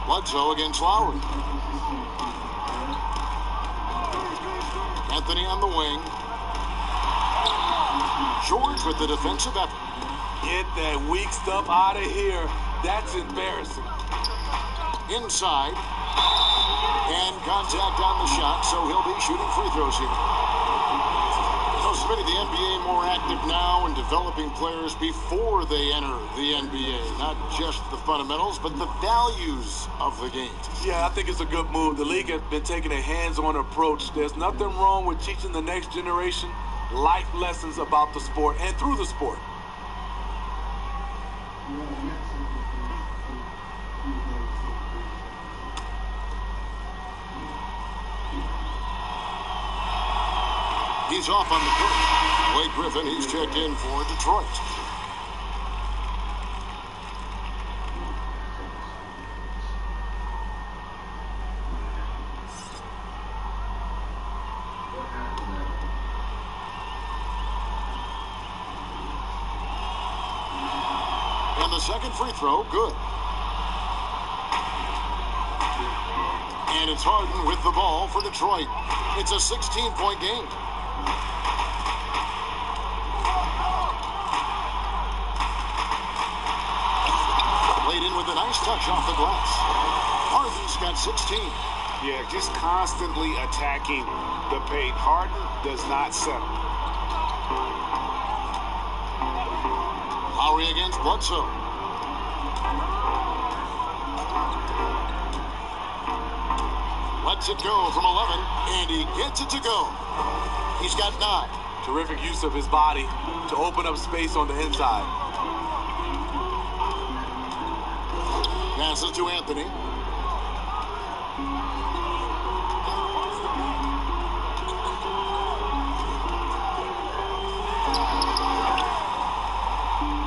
Bledsoe against Lowry. Anthony on the wing. George with the defensive effort. Get that weak stuff out of here. That's embarrassing. Inside. And contact on the shot, so he'll be shooting free throws here. So, Smitty, the NBA more active now in developing players before they enter the NBA. Not just the fundamentals, but the values of the game. Yeah, I think it's a good move. The league has been taking a hands-on approach. There's nothing wrong with teaching the next generation life lessons about the sport and through the sport. He's off on the court. Blake Griffin, he's checked in for Detroit. And the second free throw, good. And it's Harden with the ball for Detroit. It's a 16-point game. Laid in with a nice touch off the glass. Harden's got 16. Yeah, just constantly attacking the paint. Harden does not settle. Lowry against Bledsoe. Lets it go from 11, and he gets it to go. He's got 9. Terrific use of his body to open up space on the inside. Passes to Anthony.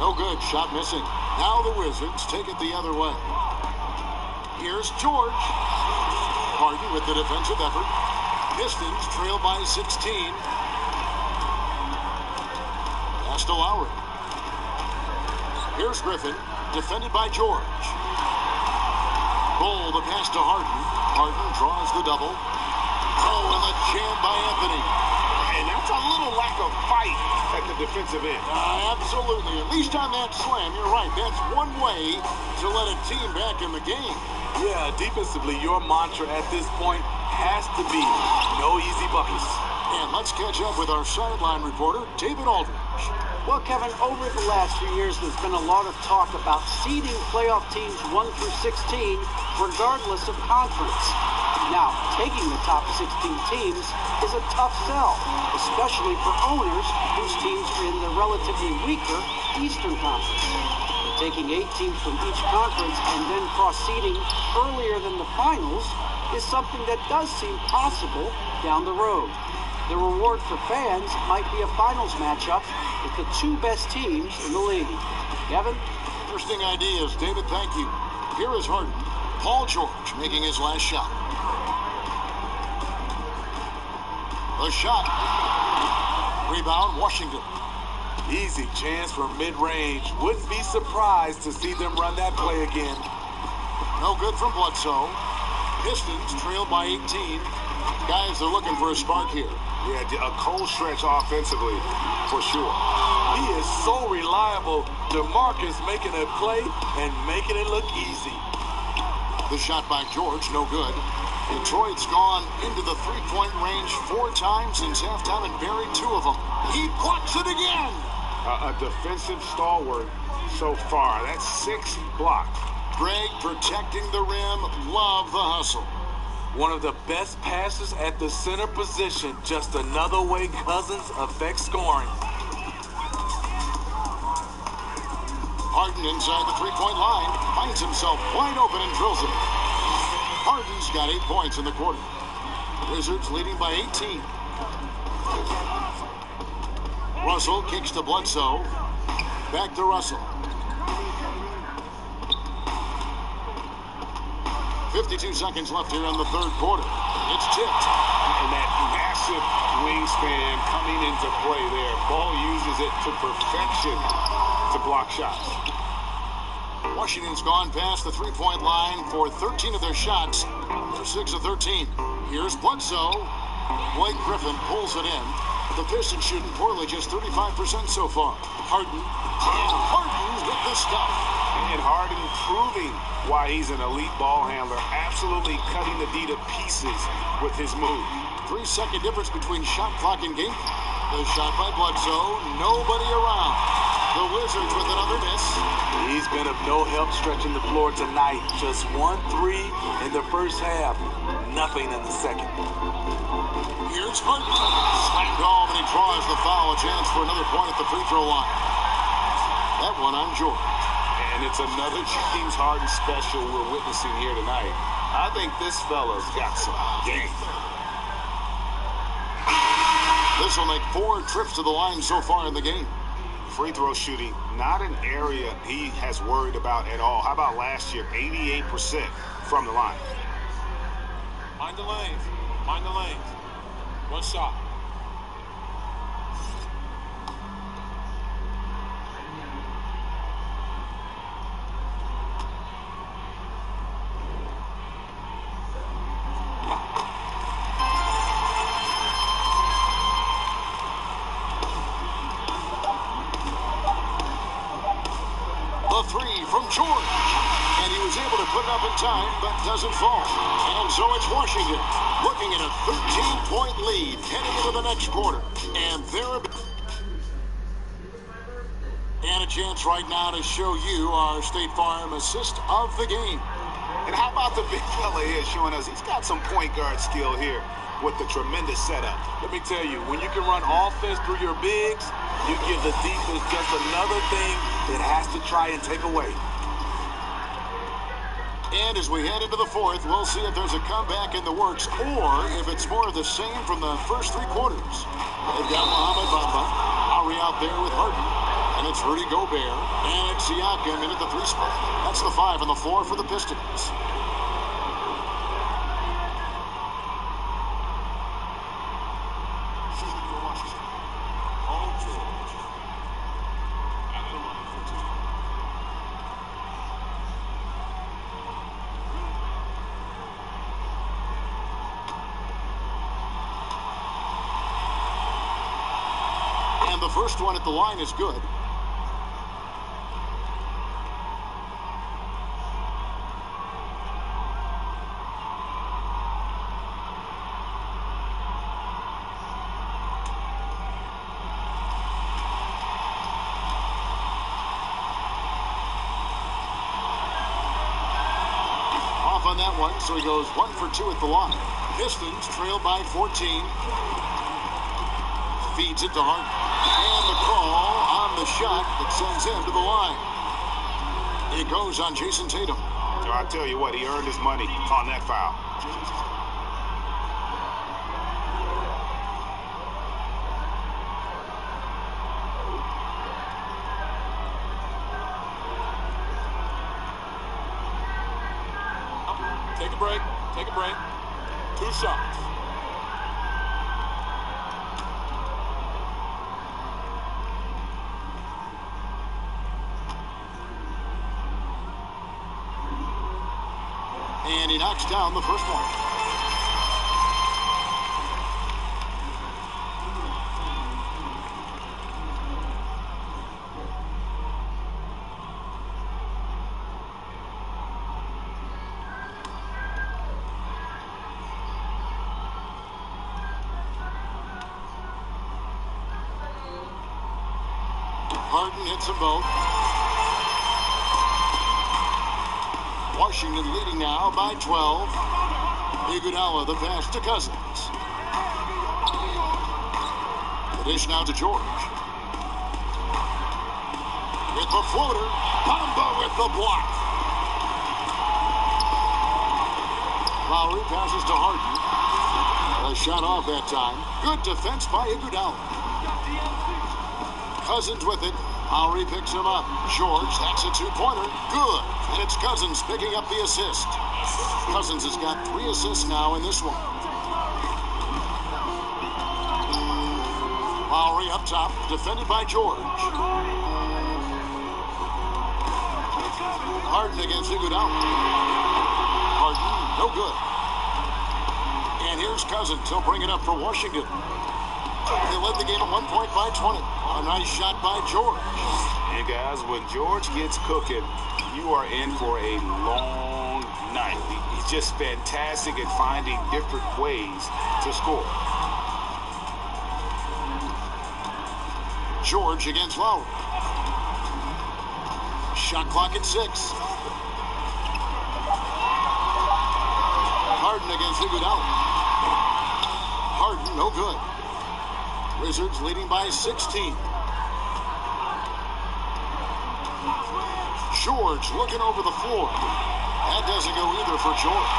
No good. Shot missing. Now the Wizards take it the other way. Here's George. Harden with the defensive effort. Pistons trail by 16. Pass to Lowry. Here's Griffin. Defended by George. Bol, the pass to Harden. Harden draws the double. Oh, and the jam by Anthony. And that's a little lack of fight at the defensive end. Absolutely. At least on that slam, you're right. That's one way to let a team back in the game. Yeah, defensively, your mantra at this point has to be no easy buckets. And let's catch up with our sideline reporter, David Aldridge. Well, Kevin, over the last few years, there's been a lot of talk about seeding playoff teams 1 through 16, regardless of conference. Now, taking the top 16 teams is a tough sell, especially for owners whose teams are in the relatively weaker Eastern Conference. Taking 8 teams from each conference and then cross-seeding earlier than the finals is something that does seem possible down the road. The reward for fans might be a finals matchup with the 2 best teams in the league. Kevin? Interesting ideas, David. Thank you. Here is Harden. Paul George making his last shot. The shot. Rebound, Washington. Easy chance from mid-range. Wouldn't be surprised to see them run that play again. No good from Bledsoe. Pistons trailed by 18. Guys, they're looking for a spark here. Yeah, a cold stretch offensively, for sure. He is so reliable. DeMarcus making a play and making it look easy. The shot by George, no good. Detroit's gone into the three-point range 4 times since halftime and buried 2 of them. He blocks it again. A defensive stalwart so far. That's 6 blocks. Greg protecting the rim. Love the hustle. One of the best passes at the center position. Just another way Cousins affects scoring. Harden inside the three-point line. Finds himself wide open and drills it. Harden's got 8 points in the quarter. Wizards leading by 18. Russell kicks to Bledsoe. Back to Russell. 52 seconds left here in the third quarter. It's tipped. And that massive wingspan coming into play there. Ball uses it to perfection to block shots. Washington's gone past the three-point line for 13 of their shots. They're 6 of 13. Here's Bledsoe. Blake Griffin pulls it in. The Pistons shooting poorly, just 35% so far. Harden. And Harden with the stuff. And Harden proving why he's an elite ball handler. Absolutely cutting the D to pieces with his move. 3-second difference between shot clock and game. The shot by Bledsoe. Nobody around. The Wizards with another miss. He's been of no help stretching the floor tonight. Just 1 3 in the first half. Nothing in the second. Here's Harden. Slammed home, and he draws the foul. A chance for another point at the free throw line. That one on George. And it's another James Harden special we're witnessing here tonight. I think this fella's got some game. This will make 4 trips to the line so far in the game. Free throw shooting, not an area he has worried about at all. How about last year, 88% from the line? Mind the lanes. Mind the lanes. One shot. The 3 from George. And he was able to put it up in time, but doesn't fall. And so it's Washington looking at a 13-point lead heading into the next quarter. And a chance right now to show you our State Farm assist of the game. And how about the big fella here showing us he's got some point guard skill here with the tremendous setup. Let me tell you, when you can run offense through your bigs, you give the defense just another thing it has to try and take away. And as we head into the fourth, we'll see if there's a comeback in the works or if it's more of the same from the first 3 quarters. They've got Mohamed Bamba, Lowry out there with Harden, and it's Rudy Gobert, and it's Siakam in at the 3 spot. That's the 5 and the 4 for the Pistons. The first one at the line is good. on that one, so he goes 1 for 2 at the line. Pistons trail by 14. Feeds it to Hart. And the call on the shot that sends him to the line. It goes on Jason Tatum. So I tell you what, he earned his money on that foul. Take a break. Take a break. 2 shots. And he knocks down the first one. Harden hits them both. Washington leading now by 12. Iguodala the pass to Cousins. The dish now to George. With the floater. Bamba with the block. Lowry passes to Harden. A shot off that time. Good defense by Iguodala. Cousins with it. Lowry picks him up. George, that's a 2-pointer. Good. And it's Cousins picking up the assist. Cousins has got 3 assists now in this one. Lowry up top, defended by George. Harden against Iguodala. Harden, no good. And here's Cousins. He'll bring it up for Washington. They led the game at 1 point by 20. A nice shot by George. And guys, when George gets cooking, you are in for a long night. He's just fantastic at finding different ways to score. George against Lowry. Shot clock at 6. Harden against Iguodala. Harden, no good. Wizards leading by 16. George looking over the floor. That doesn't go either for George.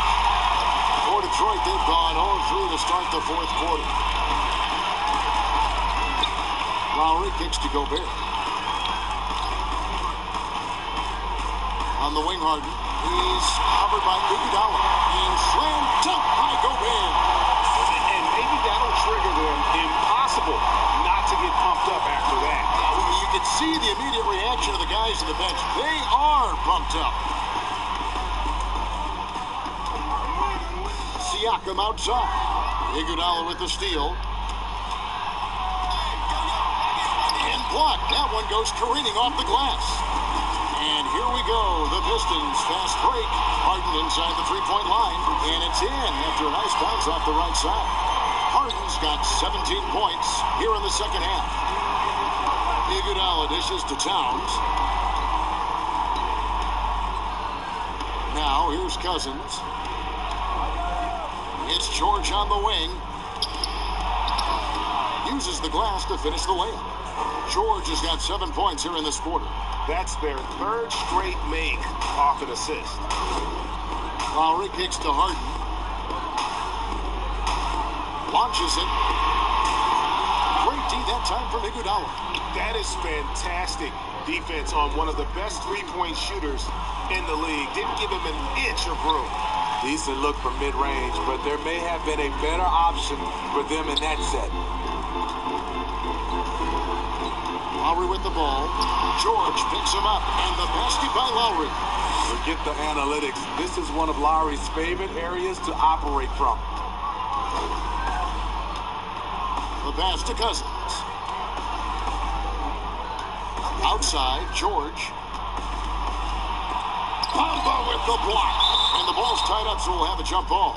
For Detroit, they've gone 0-3 to start the 4th quarter. Lowry kicks to Gobert. On the wing, Harden. He's covered by Iguodala. And slam dunk by Gobert. And maybe that'll trigger them. Impossible not to get pumped up after that. You can see the immediate reaction of the guys on the bench. They are pumped up. Siakam outside. Iguodala with the steal. And blocked. That one goes careening off the glass. And here we go. The Pistons fast break. Harden inside the 3-point line. And it's in after a nice bounce off the right side. Harden's got 17 points here in the second half. Iguodala dishes to Towns. Now here's Cousins. It's George on the wing. Uses the glass to finish the layup. George has got 7 points here in this quarter. That's their 3rd straight make off an assist. Lowry kicks to Harden. Launches it. Great D that time from Iguodala. That is fantastic defense on one of the best 3-point shooters in the league. Didn't give him an inch of room. Decent look from mid-range, but there may have been a better option for them in that set. Lowry with the ball. George picks him up, and the basket by Lowry. Forget the analytics. This is one of Lowry's favorite areas to operate from. The pass to Cousins. Outside, George. Bamba with the block. And the ball's tied up, so we'll have a jump ball.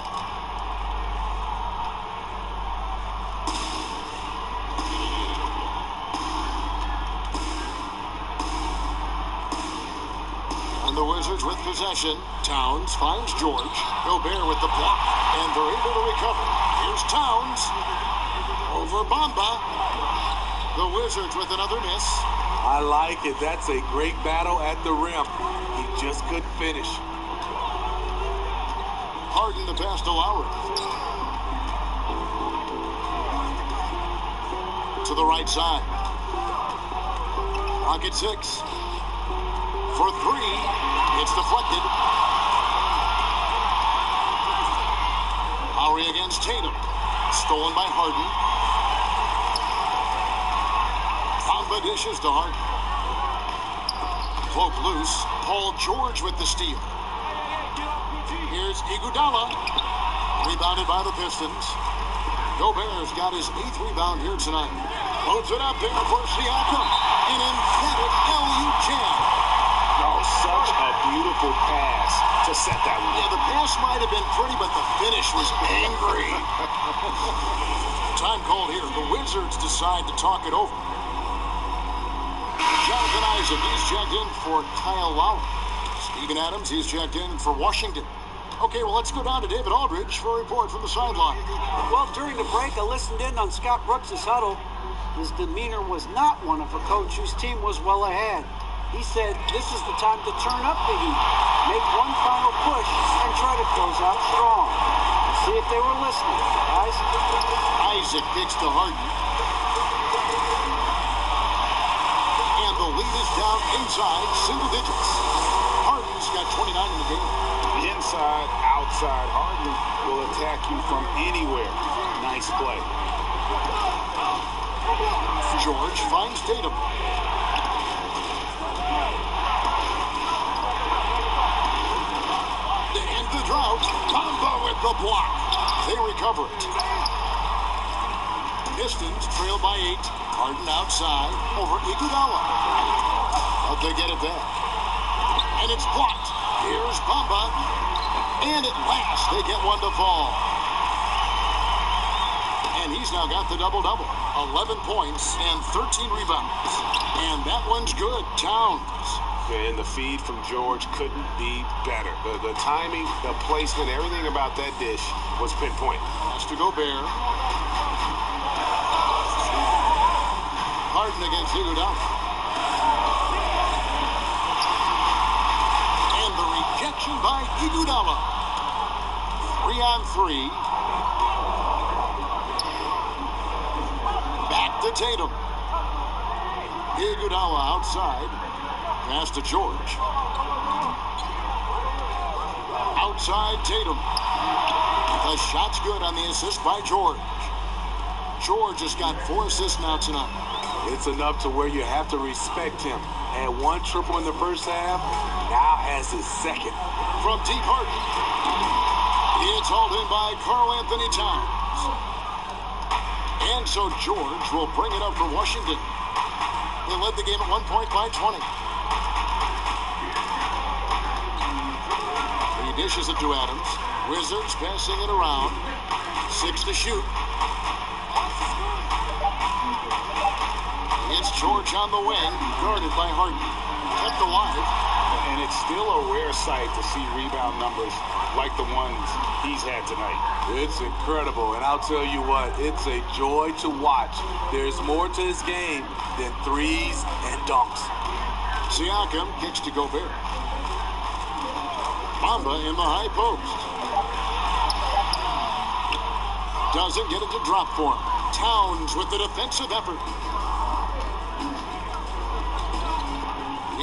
And the Wizards Wizards with possession. Towns finds George. Gobert with the block, and they're able to recover. Here's Towns over Bamba. The Wizards with another miss. I like it. That's a great battle at the rim. He just couldn't finish. Harden the pass to Lowry. To the right side. Rocket 6. For 3. It's deflected. Lowry against Tatum. Stolen by Harden. Bamba dishes to Harden. Cloak loose. Paul George with the steal. Here's Iguodala. Rebounded by the Pistons. Gobert's got his 8th rebound here tonight. Loads it up there for Siakam. An emphatic LU jam. Oh, such a beautiful pass to set that one. Yeah, the pass might have been pretty, but the finish was angry. Time called here. The Wizards decide to talk it over. Jonathan Isaac, he's checked in for Kyle Lowry. Steven Adams, he's checked in for Washington. Okay, well, let's go down to David Aldridge for a report from the sideline. Well, during the break, I listened in on Scott Brooks' huddle. His demeanor was not one of a coach whose team was well ahead. He said this is the time to turn up the heat, make one final push, and try to close out strong. See if they were listening, guys. Isaac kicks to Harden. And the lead is down inside single digits. Harden's got 29 in the game. Inside, outside, Harden will attack you from anywhere. Nice play. George finds Tatum. To end the drought, Bamba with the block. They recover it. Pistons trail by 8. Harden outside over Iguodala. But they get it back. And it's blocked. Here's Bamba. And at last, they get one to fall. And he's now got the double-double. 11 points and 13 rebounds. And that one's good. Towns. And the feed from George couldn't be better. The timing, the placement, everything about that dish was pinpoint. Has to Gobert. Harden against Iguodala. And the rejection by Iguodala. 3-on-3. Back to Tatum. Iguodala outside. Pass to George. Outside Tatum. The shot's good on the assist by George. George has got 4 assists now tonight. It's enough to where you have to respect him. Had 1 triple in the first half, now has his 2nd. From deep Harden. It's hauled in by Karl Anthony Towns. And so George will bring it up for Washington. They led the game at 1 point by 20. He dishes it to Adams. Wizards passing it around. 6 to shoot. It's George on the wing, guarded by Harden. Kept alive. And it's still a rare sight to see rebound numbers like the ones he's had tonight. It's incredible, and I'll tell you what, it's a joy to watch. There's more to his game than threes and dunks. Siakam kicks to Gobert. Bamba in the high post. Doesn't get it to drop for him. Towns with the defensive effort.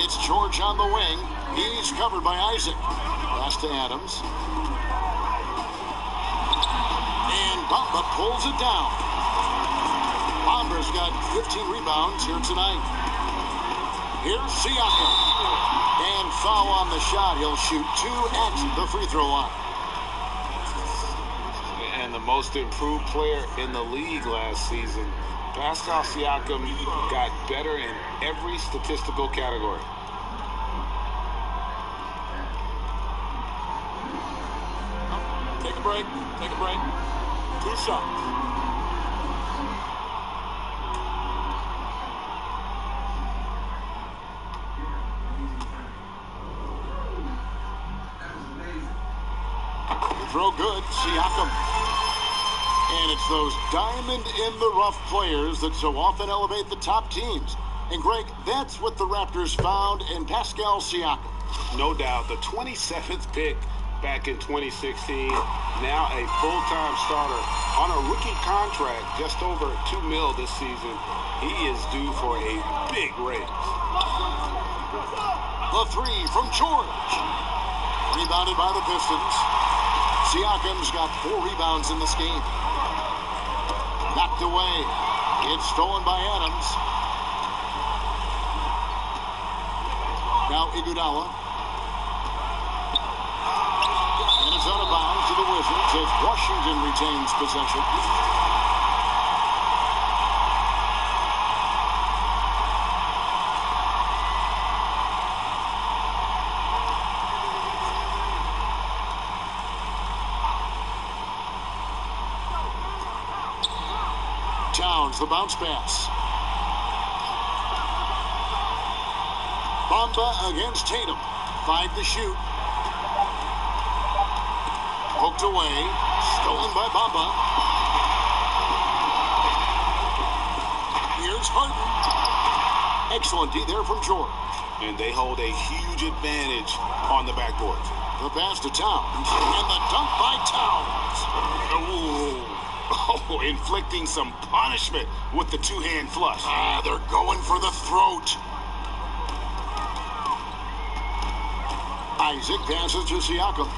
It's George on the wing. He's covered by Isaac. Pass to Adams. And Bamba pulls it down. Bamba's got 15 rebounds here tonight. Here's Siakam. And foul on the shot. He'll shoot 2 at the free throw line. And the most improved player in the league last season, Pascal Siakam, got better in every statistical category. Take a break. Take a break. 2 shots. throw good. Siakam. And it's those diamond-in-the-rough players that so often elevate the top teams. And, Greg, that's what the Raptors found in Pascal Siakam. No doubt. The 27th pick back in 2016. Now a full-time starter on a rookie contract, just over $2 million this season. He is due for a big raise. The three from George. Rebounded by the Pistons. Siakam's got 4 rebounds in this game. Knocked away. It's stolen by Adams. Now Iguodala. And it's out of bounds to the Wizards as Washington retains possession. Towns, the bounce pass. Bamba against Tatum. 5 to shoot. Poked away. Stolen by Bamba. Here's Harden. Excellent D there from George. And they hold a huge advantage on the backboard. The pass to Towns. And the dunk by Towns. Ooh. Oh, inflicting some punishment with the two-hand flush. They're going for the throat. Isaac passes to Siakam.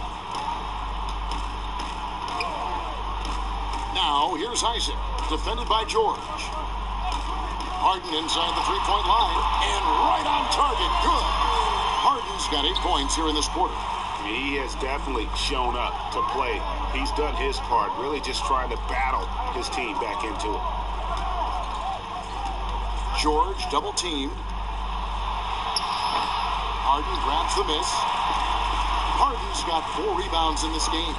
Now, here's Isaac, defended by George. Harden inside the three-point line, and right on target. Good. Harden's got 8 points here in this quarter. He has definitely shown up to play. He's done his part, really just trying to battle his team back into it. George double-teamed. Harden grabs the miss. Harden's got 4 rebounds in this game.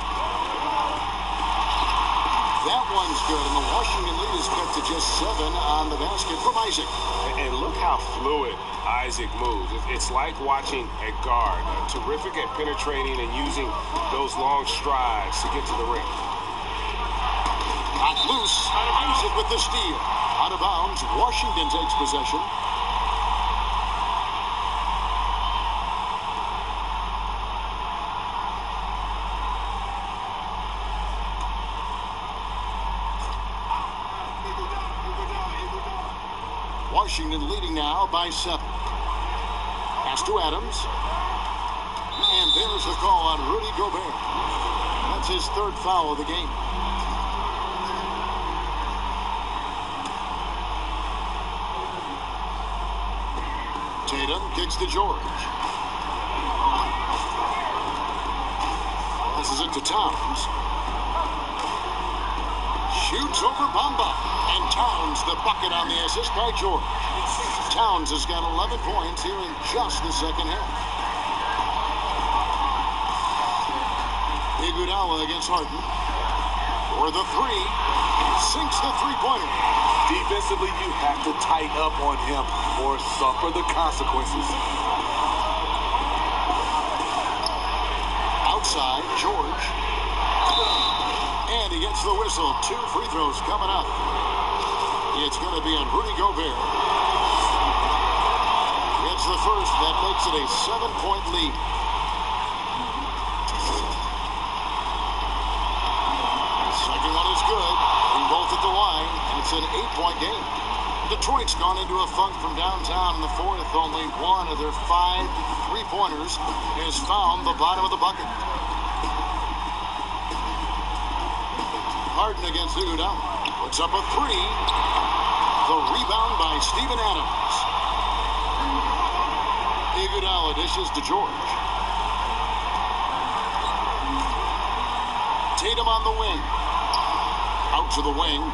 That one's good, and the Washington lead is cut to just 7 on the basket from Isaac. And look how fluid Isaac moves. It's like watching a guard, terrific at penetrating and using those long strides to get to the ring. Got loose. Isaac with the steal. Out of bounds. Washington takes possession. Washington leading now by 7. Pass to Adams. And there's the call on Rudy Gobert. That's his 3rd foul of the game. Tatum kicks to George. This is it to Towns. Shoots over Bamba. And Towns the bucket on the assist by George. Towns has got 11 points here in just the second half. Iguodala against Harden. For the 3. Sinks the three-pointer. Defensively, you have to tighten up on him or suffer the consequences. Outside, George. And he gets the whistle. 2 free throws coming up. It's going to be on Rudy Gobert. It's the first. That makes it a 7-point lead. Second one is good. Bring both at the line. And it's an 8-point game. Detroit's gone into a funk from downtown in the 4th. Only one of their 5 3-pointers has found the bottom of the bucket. Harden against Iguodala. Puts up a 3. The rebound by Steven Adams. Iguodala dishes to George. Tatum on the wing. Out to the wing.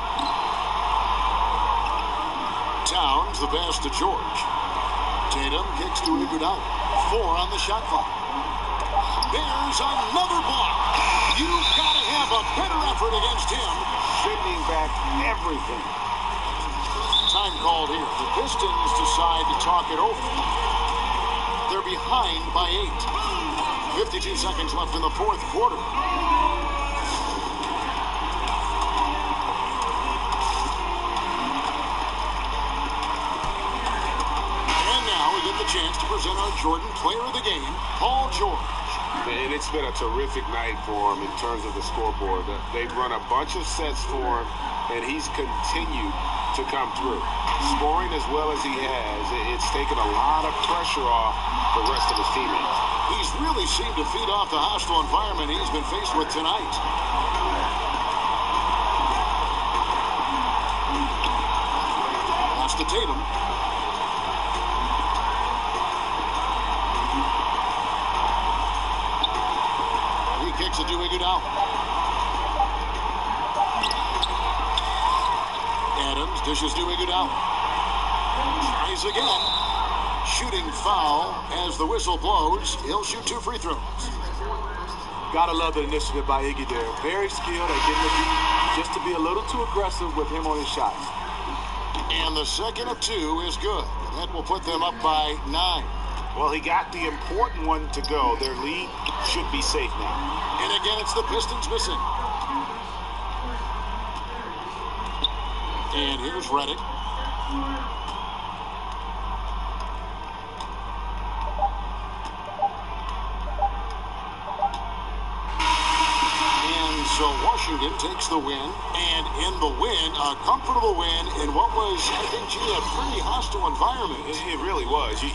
Towns, the pass to George. Tatum kicks to Iguodala. 4 on the shot clock. There's another block. You've got to have a better effort against him. Sending back everything. Time called here. The Pistons decide to talk it over. They're behind by 8. 52 seconds left in the 4th quarter. Jordan Player of the Game, Paul George. And it's been a terrific night for him in terms of the scoreboard. They've run a bunch of sets for him, and he's continued to come through. Scoring as well as he has, it's taken a lot of pressure off the rest of his teammates. He's really seemed to feed off the hostile environment he's been faced with tonight. Pass to Tatum. He kicks it to Iguodala. Adams dishes to Iguodala. Tries again. Shooting foul as the whistle blows. He'll shoot 2 free throws. Gotta love the initiative by Iggy there. Very skilled at getting the beat, just to be a little too aggressive with him on his shots. And the second of 2 is good. That will put them up by 9. Well, he got the important one to go. Their lead should be safe now. And again, it's the Pistons missing. And here's Reddick. So Washington takes the win, and in the win, a comfortable win in what was, I think, a pretty hostile environment. It really was. You